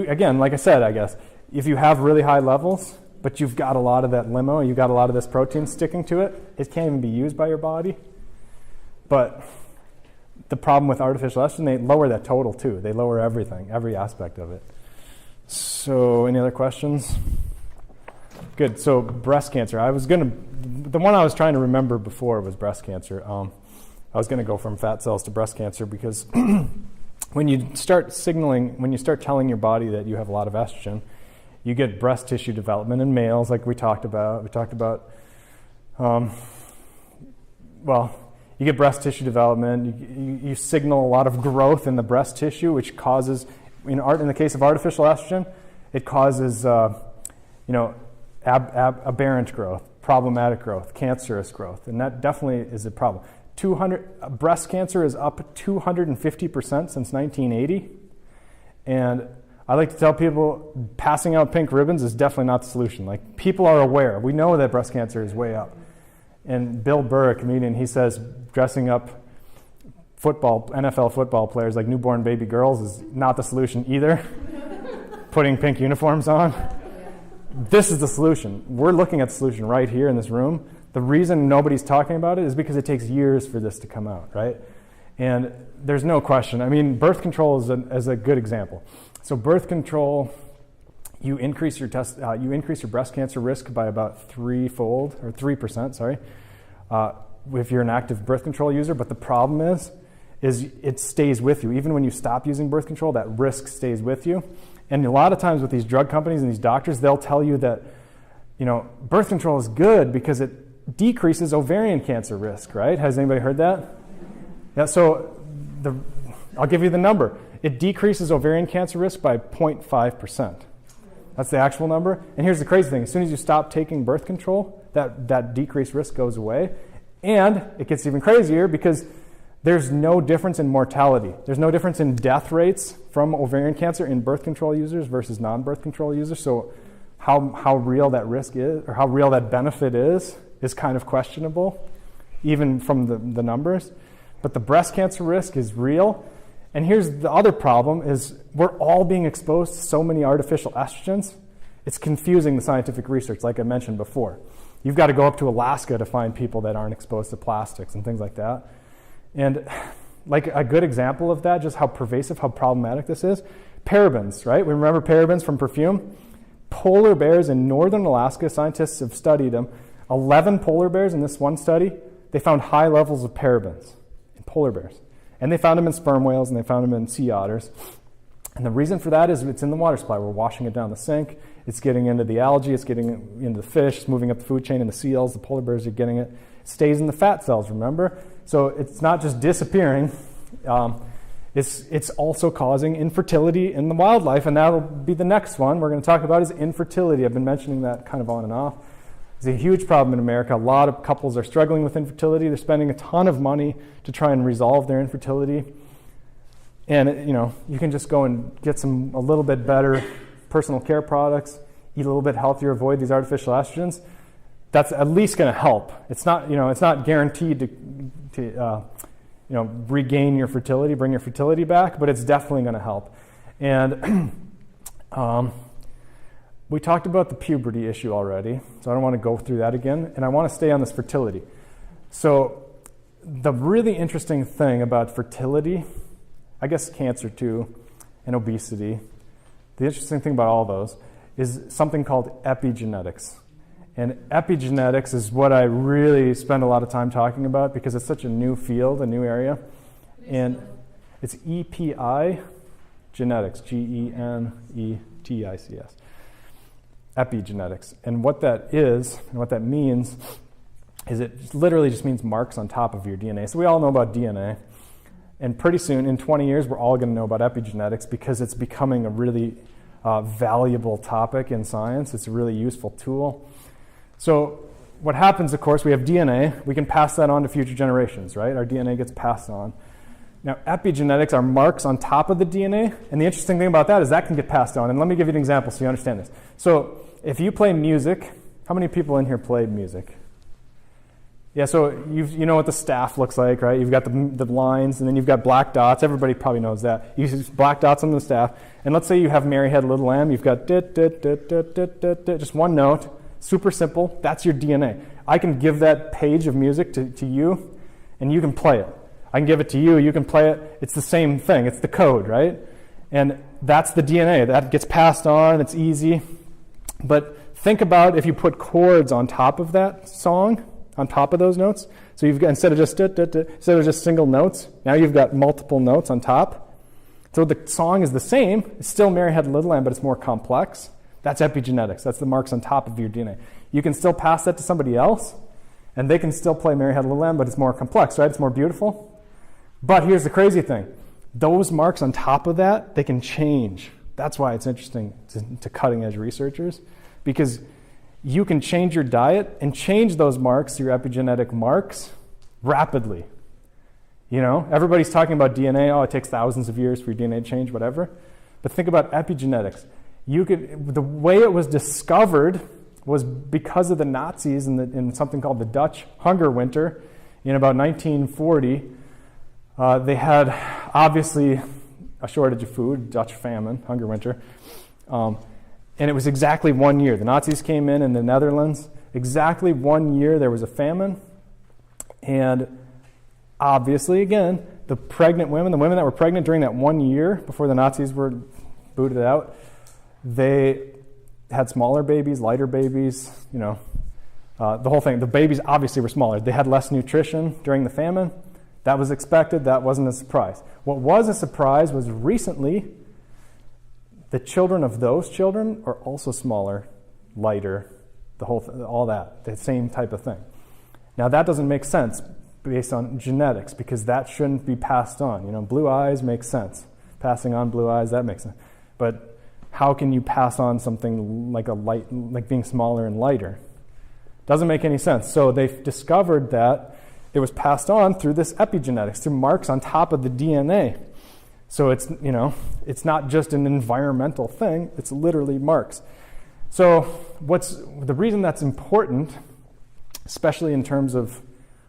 Again, like I said, I guess, if you have really high levels, but you've got a lot of that limo, you've got a lot of this protein sticking to it, it can't even be used by your body. But the problem with artificial estrogen, they lower that total too. They lower everything, every aspect of it. So, any other questions? Good. So, breast cancer. The one I was trying to remember before was breast cancer. I was going to go from fat cells to breast cancer because when you start telling your body that you have a lot of estrogen, you get breast tissue development in males, like we talked about. We talked about, you get breast tissue development. You signal a lot of growth in the breast tissue, which causes, in the case of artificial estrogen, it causes, aberrant growth, problematic growth, cancerous growth, and that definitely is a problem. Breast cancer is up 250% since 1980, and I like to tell people passing out pink ribbons is definitely not the solution. Like, people are aware. We know that breast cancer is way up. And Bill Burr, a comedian, he says dressing up NFL football players like newborn baby girls is not the solution either. Putting pink uniforms on. This is the solution. We're looking at the solution right here in this room. The reason nobody's talking about it is because it takes years for this to come out, right? And there's no question. I mean, birth control is a good example. So birth control, you increase your breast cancer risk by about 3%, sorry, if you're an active birth control user. But the problem is it stays with you. Even when you stop using birth control, that risk stays with you. And a lot of times with these drug companies and these doctors, they'll tell you that, birth control is good because it decreases ovarian cancer risk, right? Has anybody heard that? Yeah, so I'll give you the number. It decreases ovarian cancer risk by 0.5%. That's the actual number. And here's the crazy thing. As soon as you stop taking birth control, that decreased risk goes away. And it gets even crazier because there's no difference in mortality. There's no difference in death rates from ovarian cancer in birth control users versus non-birth control users. So how real that risk is, or how real that benefit is kind of questionable, even from the numbers. But the breast cancer risk is real. And here's the other problem is we're all being exposed to so many artificial estrogens. It's confusing the scientific research, like I mentioned before. You've got to go up to Alaska to find people that aren't exposed to plastics and things like that. And like a good example of that, just how pervasive, how problematic this is, parabens, right? We remember parabens from perfume. Polar bears in northern Alaska, scientists have studied them. 11 polar bears in this one study, they found high levels of parabens in polar bears. And they found them in sperm whales, and they found them in sea otters. And the reason for that is it's in the water supply. We're washing it down the sink. It's getting into the algae. It's getting into the fish. It's moving up the food chain, and the seals, the polar bears are getting it. It stays in the fat cells, remember? So it's not just disappearing. It's also causing infertility in the wildlife, and that'll be the next one we're going to talk about is infertility. I've been mentioning that kind of on and off. It's a huge problem in America. A lot of couples are struggling with infertility. They're spending a ton of money to try and resolve their infertility. And you can just go and get a little bit better personal care products, eat a little bit healthier, avoid these artificial estrogens. That's at least going to help. It's not, it's not guaranteed to regain your fertility, bring your fertility back, but it's definitely going to help. And we talked about the puberty issue already, so I don't want to go through that again, and I want to stay on this fertility. So the really interesting thing about fertility, I guess cancer too, and obesity, the interesting thing about all those is something called epigenetics. And epigenetics is what I really spend a lot of time talking about because it's such a new field, a new area. And it's EPI genetics, GENETICS. Epigenetics. And what that is, and what that means, is it literally just means marks on top of your DNA. So we all know about DNA. And pretty soon, in 20 years, we're all going to know about epigenetics because it's becoming a really valuable topic in science. It's a really useful tool. So what happens, of course, we have DNA. We can pass that on to future generations, right? Our DNA gets passed on. Now, epigenetics are marks on top of the DNA, and the interesting thing about that is that can get passed on. And let me give you an example so you understand this. So if you play music, how many people in here play music? Yeah, so you know what the staff looks like, right? You've got the lines, and then you've got black dots. Everybody probably knows that. You use black dots on the staff. And let's say you have Mary Had a Little Lamb. You've got just one note. Super simple. That's your DNA. I can give that page of music to you, and you can play it. I can give it to you. You can play it. It's the same thing. It's the code, right? And that's the DNA. That gets passed on. It's easy. But think about if you put chords on top of that song, on top of those notes. So you've got, instead of just single notes, now you've got multiple notes on top. So the song is the same. It's still Mary Had a Little Lamb, but it's more complex. That's epigenetics. That's the marks on top of your DNA. You can still pass that to somebody else, and they can still play Mary Had a Little Lamb, but it's more complex, right? It's more beautiful. But here's the crazy thing. Those marks on top of that, they can change. That's why it's interesting to cutting-edge researchers, because you can change your diet and change those marks, your epigenetic marks, rapidly. You know, everybody's talking about DNA. Oh, it takes thousands of years for your DNA to change, whatever. But think about epigenetics. The way it was discovered was because of the Nazis in something called the Dutch Hunger Winter in about 1940. They had, obviously, a shortage of food, Dutch famine, Hunger Winter. And it was exactly 1 year. The Nazis came in the Netherlands. Exactly 1 year there was a famine. And obviously, again, the pregnant women, the women that were pregnant during that 1 year before the Nazis were booted out, they had smaller babies, lighter babies, you know, the whole thing. The babies obviously were smaller. They had less nutrition during the famine. That was expected. That wasn't a surprise. What was a surprise was recently the children of those children are also smaller, lighter, all that, the same type of thing. Now that doesn't make sense based on genetics because that shouldn't be passed on. You know, blue eyes makes sense. Passing on blue eyes, that makes sense. But how can you pass on something like being smaller and lighter? Doesn't make any sense. So they've discovered that it was passed on through this epigenetics, through marks on top of the DNA. So it's not just an environmental thing, it's literally marks. So what's the reason that's important, especially in terms of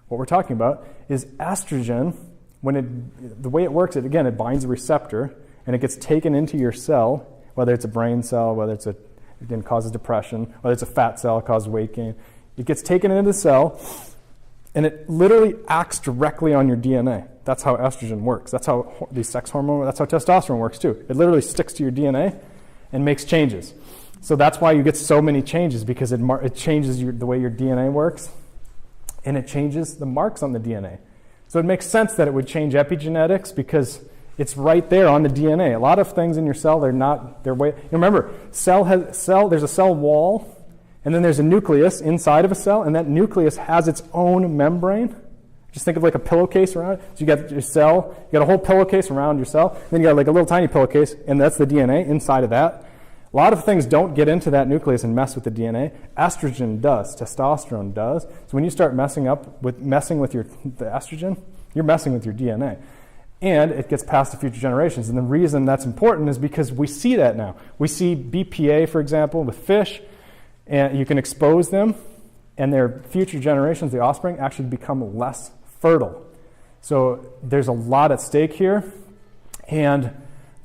what we're talking about, is estrogen, the way it works, it binds a receptor and it gets taken into your cell, whether it's a brain cell, whether it causes depression, whether it's a fat cell, causes weight gain. It gets taken into the cell and it literally acts directly on your DNA. That's how estrogen works. That's how these sex hormones, that's how testosterone works too. It literally sticks to your DNA and makes changes. So that's why you get so many changes, because it changes the way your DNA works, and it changes the marks on the DNA. So it makes sense that it would change epigenetics because it's right there on the DNA. A lot of things in your cell, remember, there's a cell wall, and then there's a nucleus inside of a cell, and that nucleus has its own membrane. Just think of like a pillowcase around it. So you got your cell, you got a whole pillowcase around your cell, then you got like a little tiny pillowcase, and that's the DNA inside of that. A lot of things don't get into that nucleus and mess with the DNA. Estrogen does, testosterone does. So when you start messing with the estrogen, you're messing with your DNA. And it gets passed to future generations. And the reason that's important is because we see that now. We see BPA, for example, with fish, and you can expose them, and their future generations, the offspring, actually become less fertile. So there's a lot at stake here. And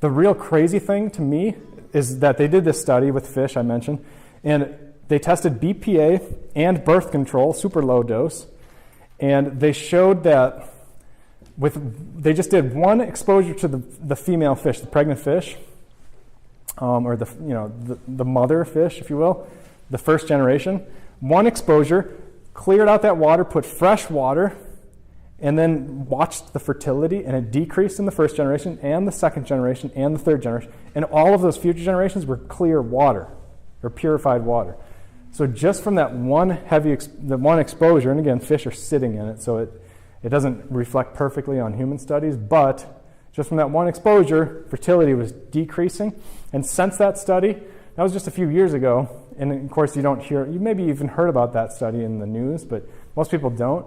the real crazy thing to me is that they did this study with fish I mentioned, and they tested BPA and birth control, super low dose, and they showed that they just did one exposure to the female fish, the pregnant fish, or the mother fish, if you will, the first generation. One exposure, cleared out that water, put fresh water, and then watched the fertility, and it decreased in the first generation and the second generation and the third generation. And all of those future generations were clear water, or purified water. So just from that one exposure, and again, fish are sitting in it, so it doesn't reflect perfectly on human studies, but just from that one exposure, fertility was decreasing. And since that study, That was just a few years ago, and of course you maybe even heard about that study in the news, but most people don't.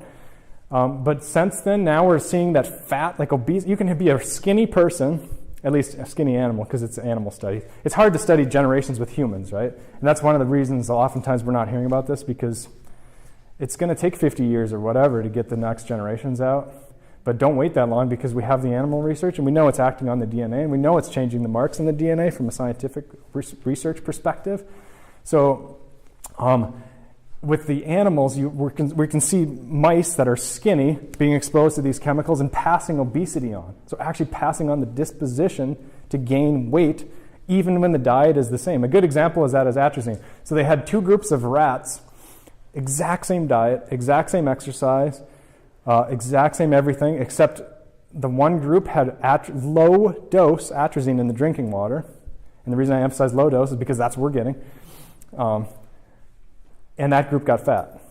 But since then, now we're seeing that fat, like obese, you can be a skinny person, at least a skinny animal, because it's an animal study. It's hard to study generations with humans, right? And that's one of the reasons oftentimes we're not hearing about this, because it's going to take 50 years or whatever to get the next generations out. But don't wait that long, because we have the animal research, and we know it's acting on the DNA, and we know it's changing the marks in the DNA from a scientific research perspective. So with the animals, we can see mice that are skinny being exposed to these chemicals and passing obesity on. So actually passing on the disposition to gain weight even when the diet is the same. A good example is that is atrazine. So they had two groups of rats, exact same diet, exact same exercise, exact same everything, except the one group had low dose atrazine in the drinking water. And the reason I emphasize low dose is because that's what we're getting. And that group got fat.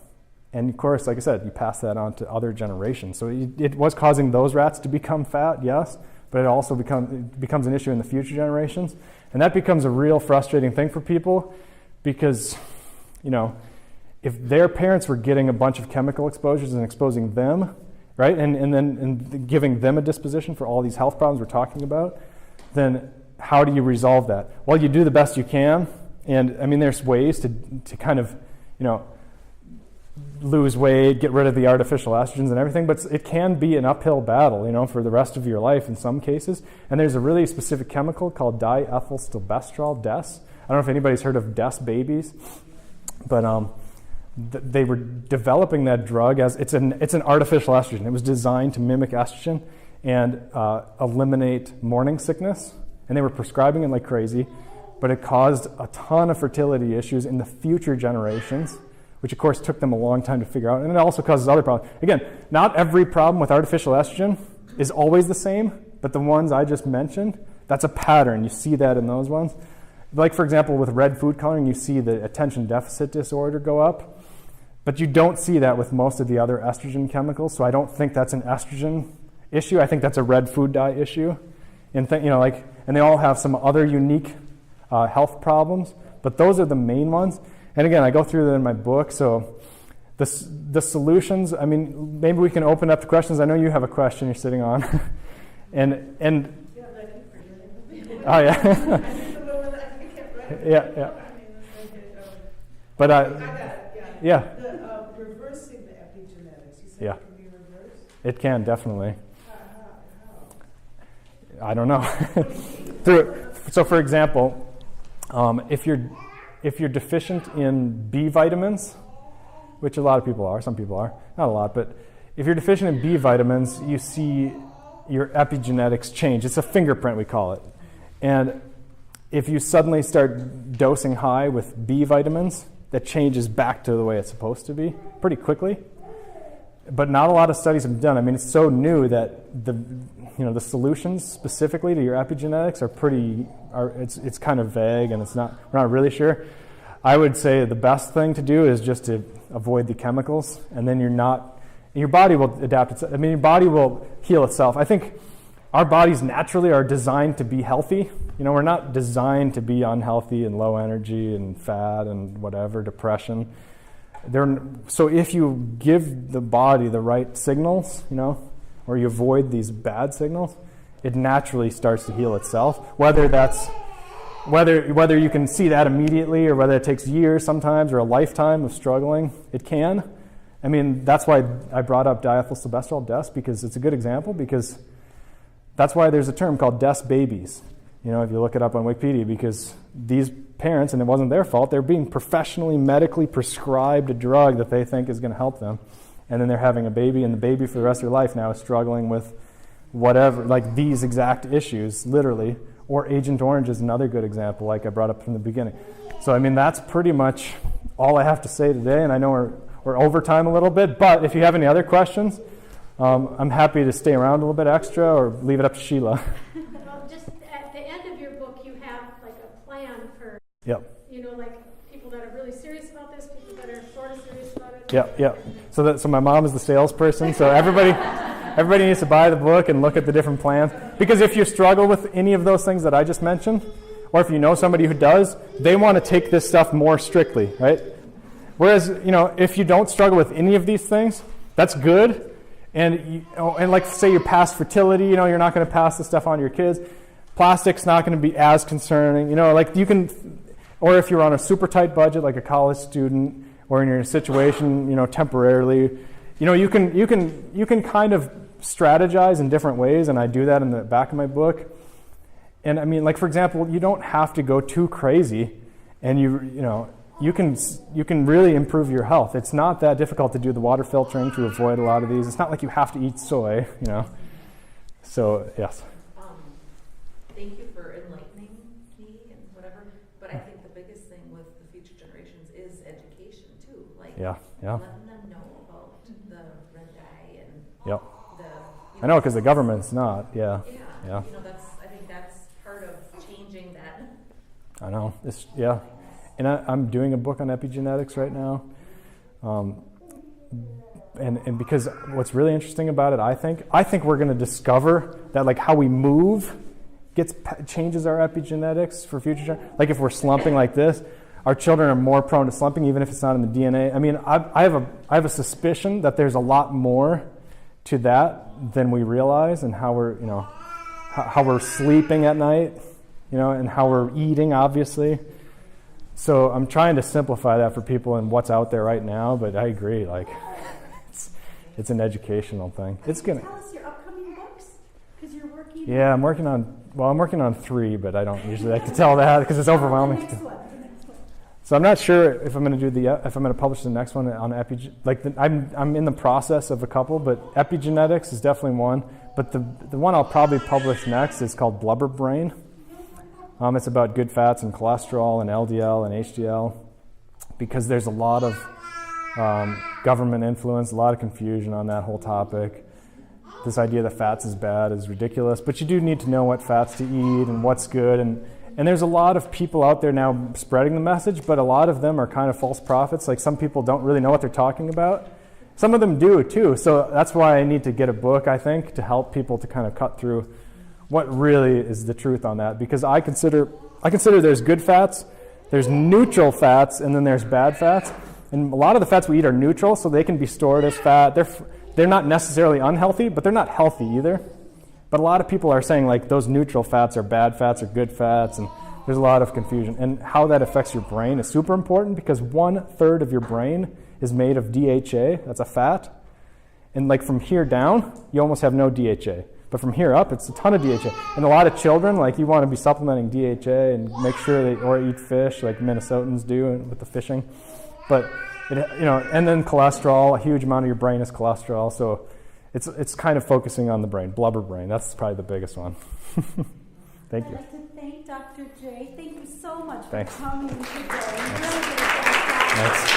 And of course, like I said, you pass that on to other generations. So it was causing those rats to become fat, yes, but it also becomes an issue in the future generations. And that becomes a real frustrating thing for people, because, if their parents were getting a bunch of chemical exposures and exposing them, right, and then giving them a disposition for all these health problems we're talking about, then how do you resolve that? Well, you do the best you can. And I mean, there's ways to kind of, lose weight, get rid of the artificial estrogens and everything, but it can be an uphill battle, for the rest of your life in some cases. And there's a really specific chemical called diethylstilbestrol, DES. I don't know if anybody's heard of DES babies, but they were developing that drug as it's an artificial estrogen. It was designed to mimic estrogen and eliminate morning sickness, and they were prescribing it like crazy, but it caused a ton of fertility issues in the future generations, which of course took them a long time to figure out. And it also causes other problems. Again, not every problem with artificial estrogen is always the same, but the ones I just mentioned, that's a pattern. You see that in those ones. Like, for example, with red food coloring, you see the attention deficit disorder go up, but you don't see that with most of the other estrogen chemicals, so I don't think that's an estrogen issue. I think that's a red food dye issue. And they all have some other unique health problems, but those are the main ones. And again, I go through that in my book. So the solutions, I mean, maybe we can open up to questions. I know you have a question you're sitting on. and Yeah, like you forgetting. oh yeah. yeah. But I got it, yeah. The reversing the epigenetics, you said Yeah. it can be reversed? It can definitely. How? I don't know. So for example, if you're deficient in B vitamins, which a lot of people are, some people are, not a lot, but if you're deficient in B vitamins, you see your epigenetics change. It's a fingerprint, we call it. And if you suddenly start dosing high with B vitamins, that changes back to the way it's supposed to be pretty quickly. But not a lot of studies have been done. I mean, it's so new that the solutions specifically to your epigenetics it's kind of vague, and we're not really sure. I would say the best thing to do is just to avoid the chemicals, and then your body will adapt itself. I mean, your body will heal itself. I think our bodies naturally are designed to be healthy. We're not designed to be unhealthy and low energy and fat and whatever, depression. So if you give the body the right signals, or you avoid these bad signals, it naturally starts to heal itself. Whether you can see that immediately, or whether it takes years sometimes, or a lifetime of struggling, it can. I mean, that's why I brought up diethylstilbestrol, DES, because it's a good example, because that's why there's a term called DES babies. If you look it up on Wikipedia, because these parents, and it wasn't their fault, they're being professionally, medically prescribed a drug that they think is going to help them. And then they're having a baby, and the baby for the rest of their life now is struggling with whatever, like these exact issues, literally. Or Agent Orange is another good example, like I brought up from the beginning. So, I mean, that's pretty much all I have to say today, and I know we're over time a little bit, but if you have any other questions, I'm happy to stay around a little bit extra or leave it up to Sheila. Well, just at the end of your book, you have like a plan for, Yep. like people that are really serious about this, people that are sort of serious about it. Yep. So my mom is the salesperson, so everybody needs to buy the book and look at the different plans. Because if you struggle with any of those things that I just mentioned, or if you know somebody who does, they want to take this stuff more strictly, right? Whereas, if you don't struggle with any of these things, that's good. And and like say you pass fertility, you're not going to pass the stuff on to your kids. Plastic's not going to be as concerning, like you can, or if you're on a super tight budget, like a college student, or in your situation, temporarily, you can kind of strategize in different ways, and I do that in the back of my book. And I mean, like for example, you don't have to go too crazy, and you can really improve your health. It's not that difficult to do the water filtering to avoid a lot of these. It's not like you have to eat soy, So yes. Thank you for enlightening me and whatever, but I think the biggest thing with the future generations is education too. Like Yeah. letting them know about the red dye and Yep. the. I know, because the government's not. Yeah. Yeah. I think that's part of changing that. I know. And I'm doing a book on epigenetics right now. And because what's really interesting about it, I think we're going to discover that like how we move changes our epigenetics for future. Like if we're slumping like this, our children are more prone to slumping, even if it's not in the DNA. I mean, I have a suspicion that there's a lot more to that than we realize, and how we're how we're sleeping at night, and how we're eating, obviously. So I'm trying to simplify that for people and what's out there right now, but I agree, like it's an educational thing. It's gonna. Tell us your upcoming books, because you're working. Yeah, I'm working on 3, but I don't usually like to tell that because it's overwhelming. The next one. So I'm not sure if I'm going to publish the next one on I'm in the process of a couple, but epigenetics is definitely one. But the one I'll probably publish next is called Blubber Brain. It's about good fats and cholesterol and LDL and HDL, because there's a lot of government influence, a lot of confusion on that whole topic. This idea that fats is bad is ridiculous, but you do need to know what fats to eat and what's good. And there's a lot of people out there now spreading the message, but a lot of them are kind of false prophets. Like some people don't really know what they're talking about. Some of them do too. So that's why I need to get a book, I think, to help people to kind of cut through what really is the truth on that. Because I consider there's good fats, there's neutral fats, and then there's bad fats. And a lot of the fats we eat are neutral, so they can be stored as fat. They're not necessarily unhealthy, but they're not healthy either. But a lot of people are saying like those neutral fats are bad fats or good fats, and there's a lot of confusion. And how that affects your brain is super important, because 1/3 of your brain is made of DHA, that's a fat. And like from here down, you almost have no DHA. But from here up, it's a ton of DHA. And a lot of children, like you want to be supplementing DHA and make sure or eat fish like Minnesotans do with the fishing. But, and then cholesterol, a huge amount of your brain is cholesterol. So it's kind of focusing on the brain, blubber brain. That's probably the biggest one. Thank you. I'd like to thank Dr. J. Thank you so much Thanks. for coming today. Thanks.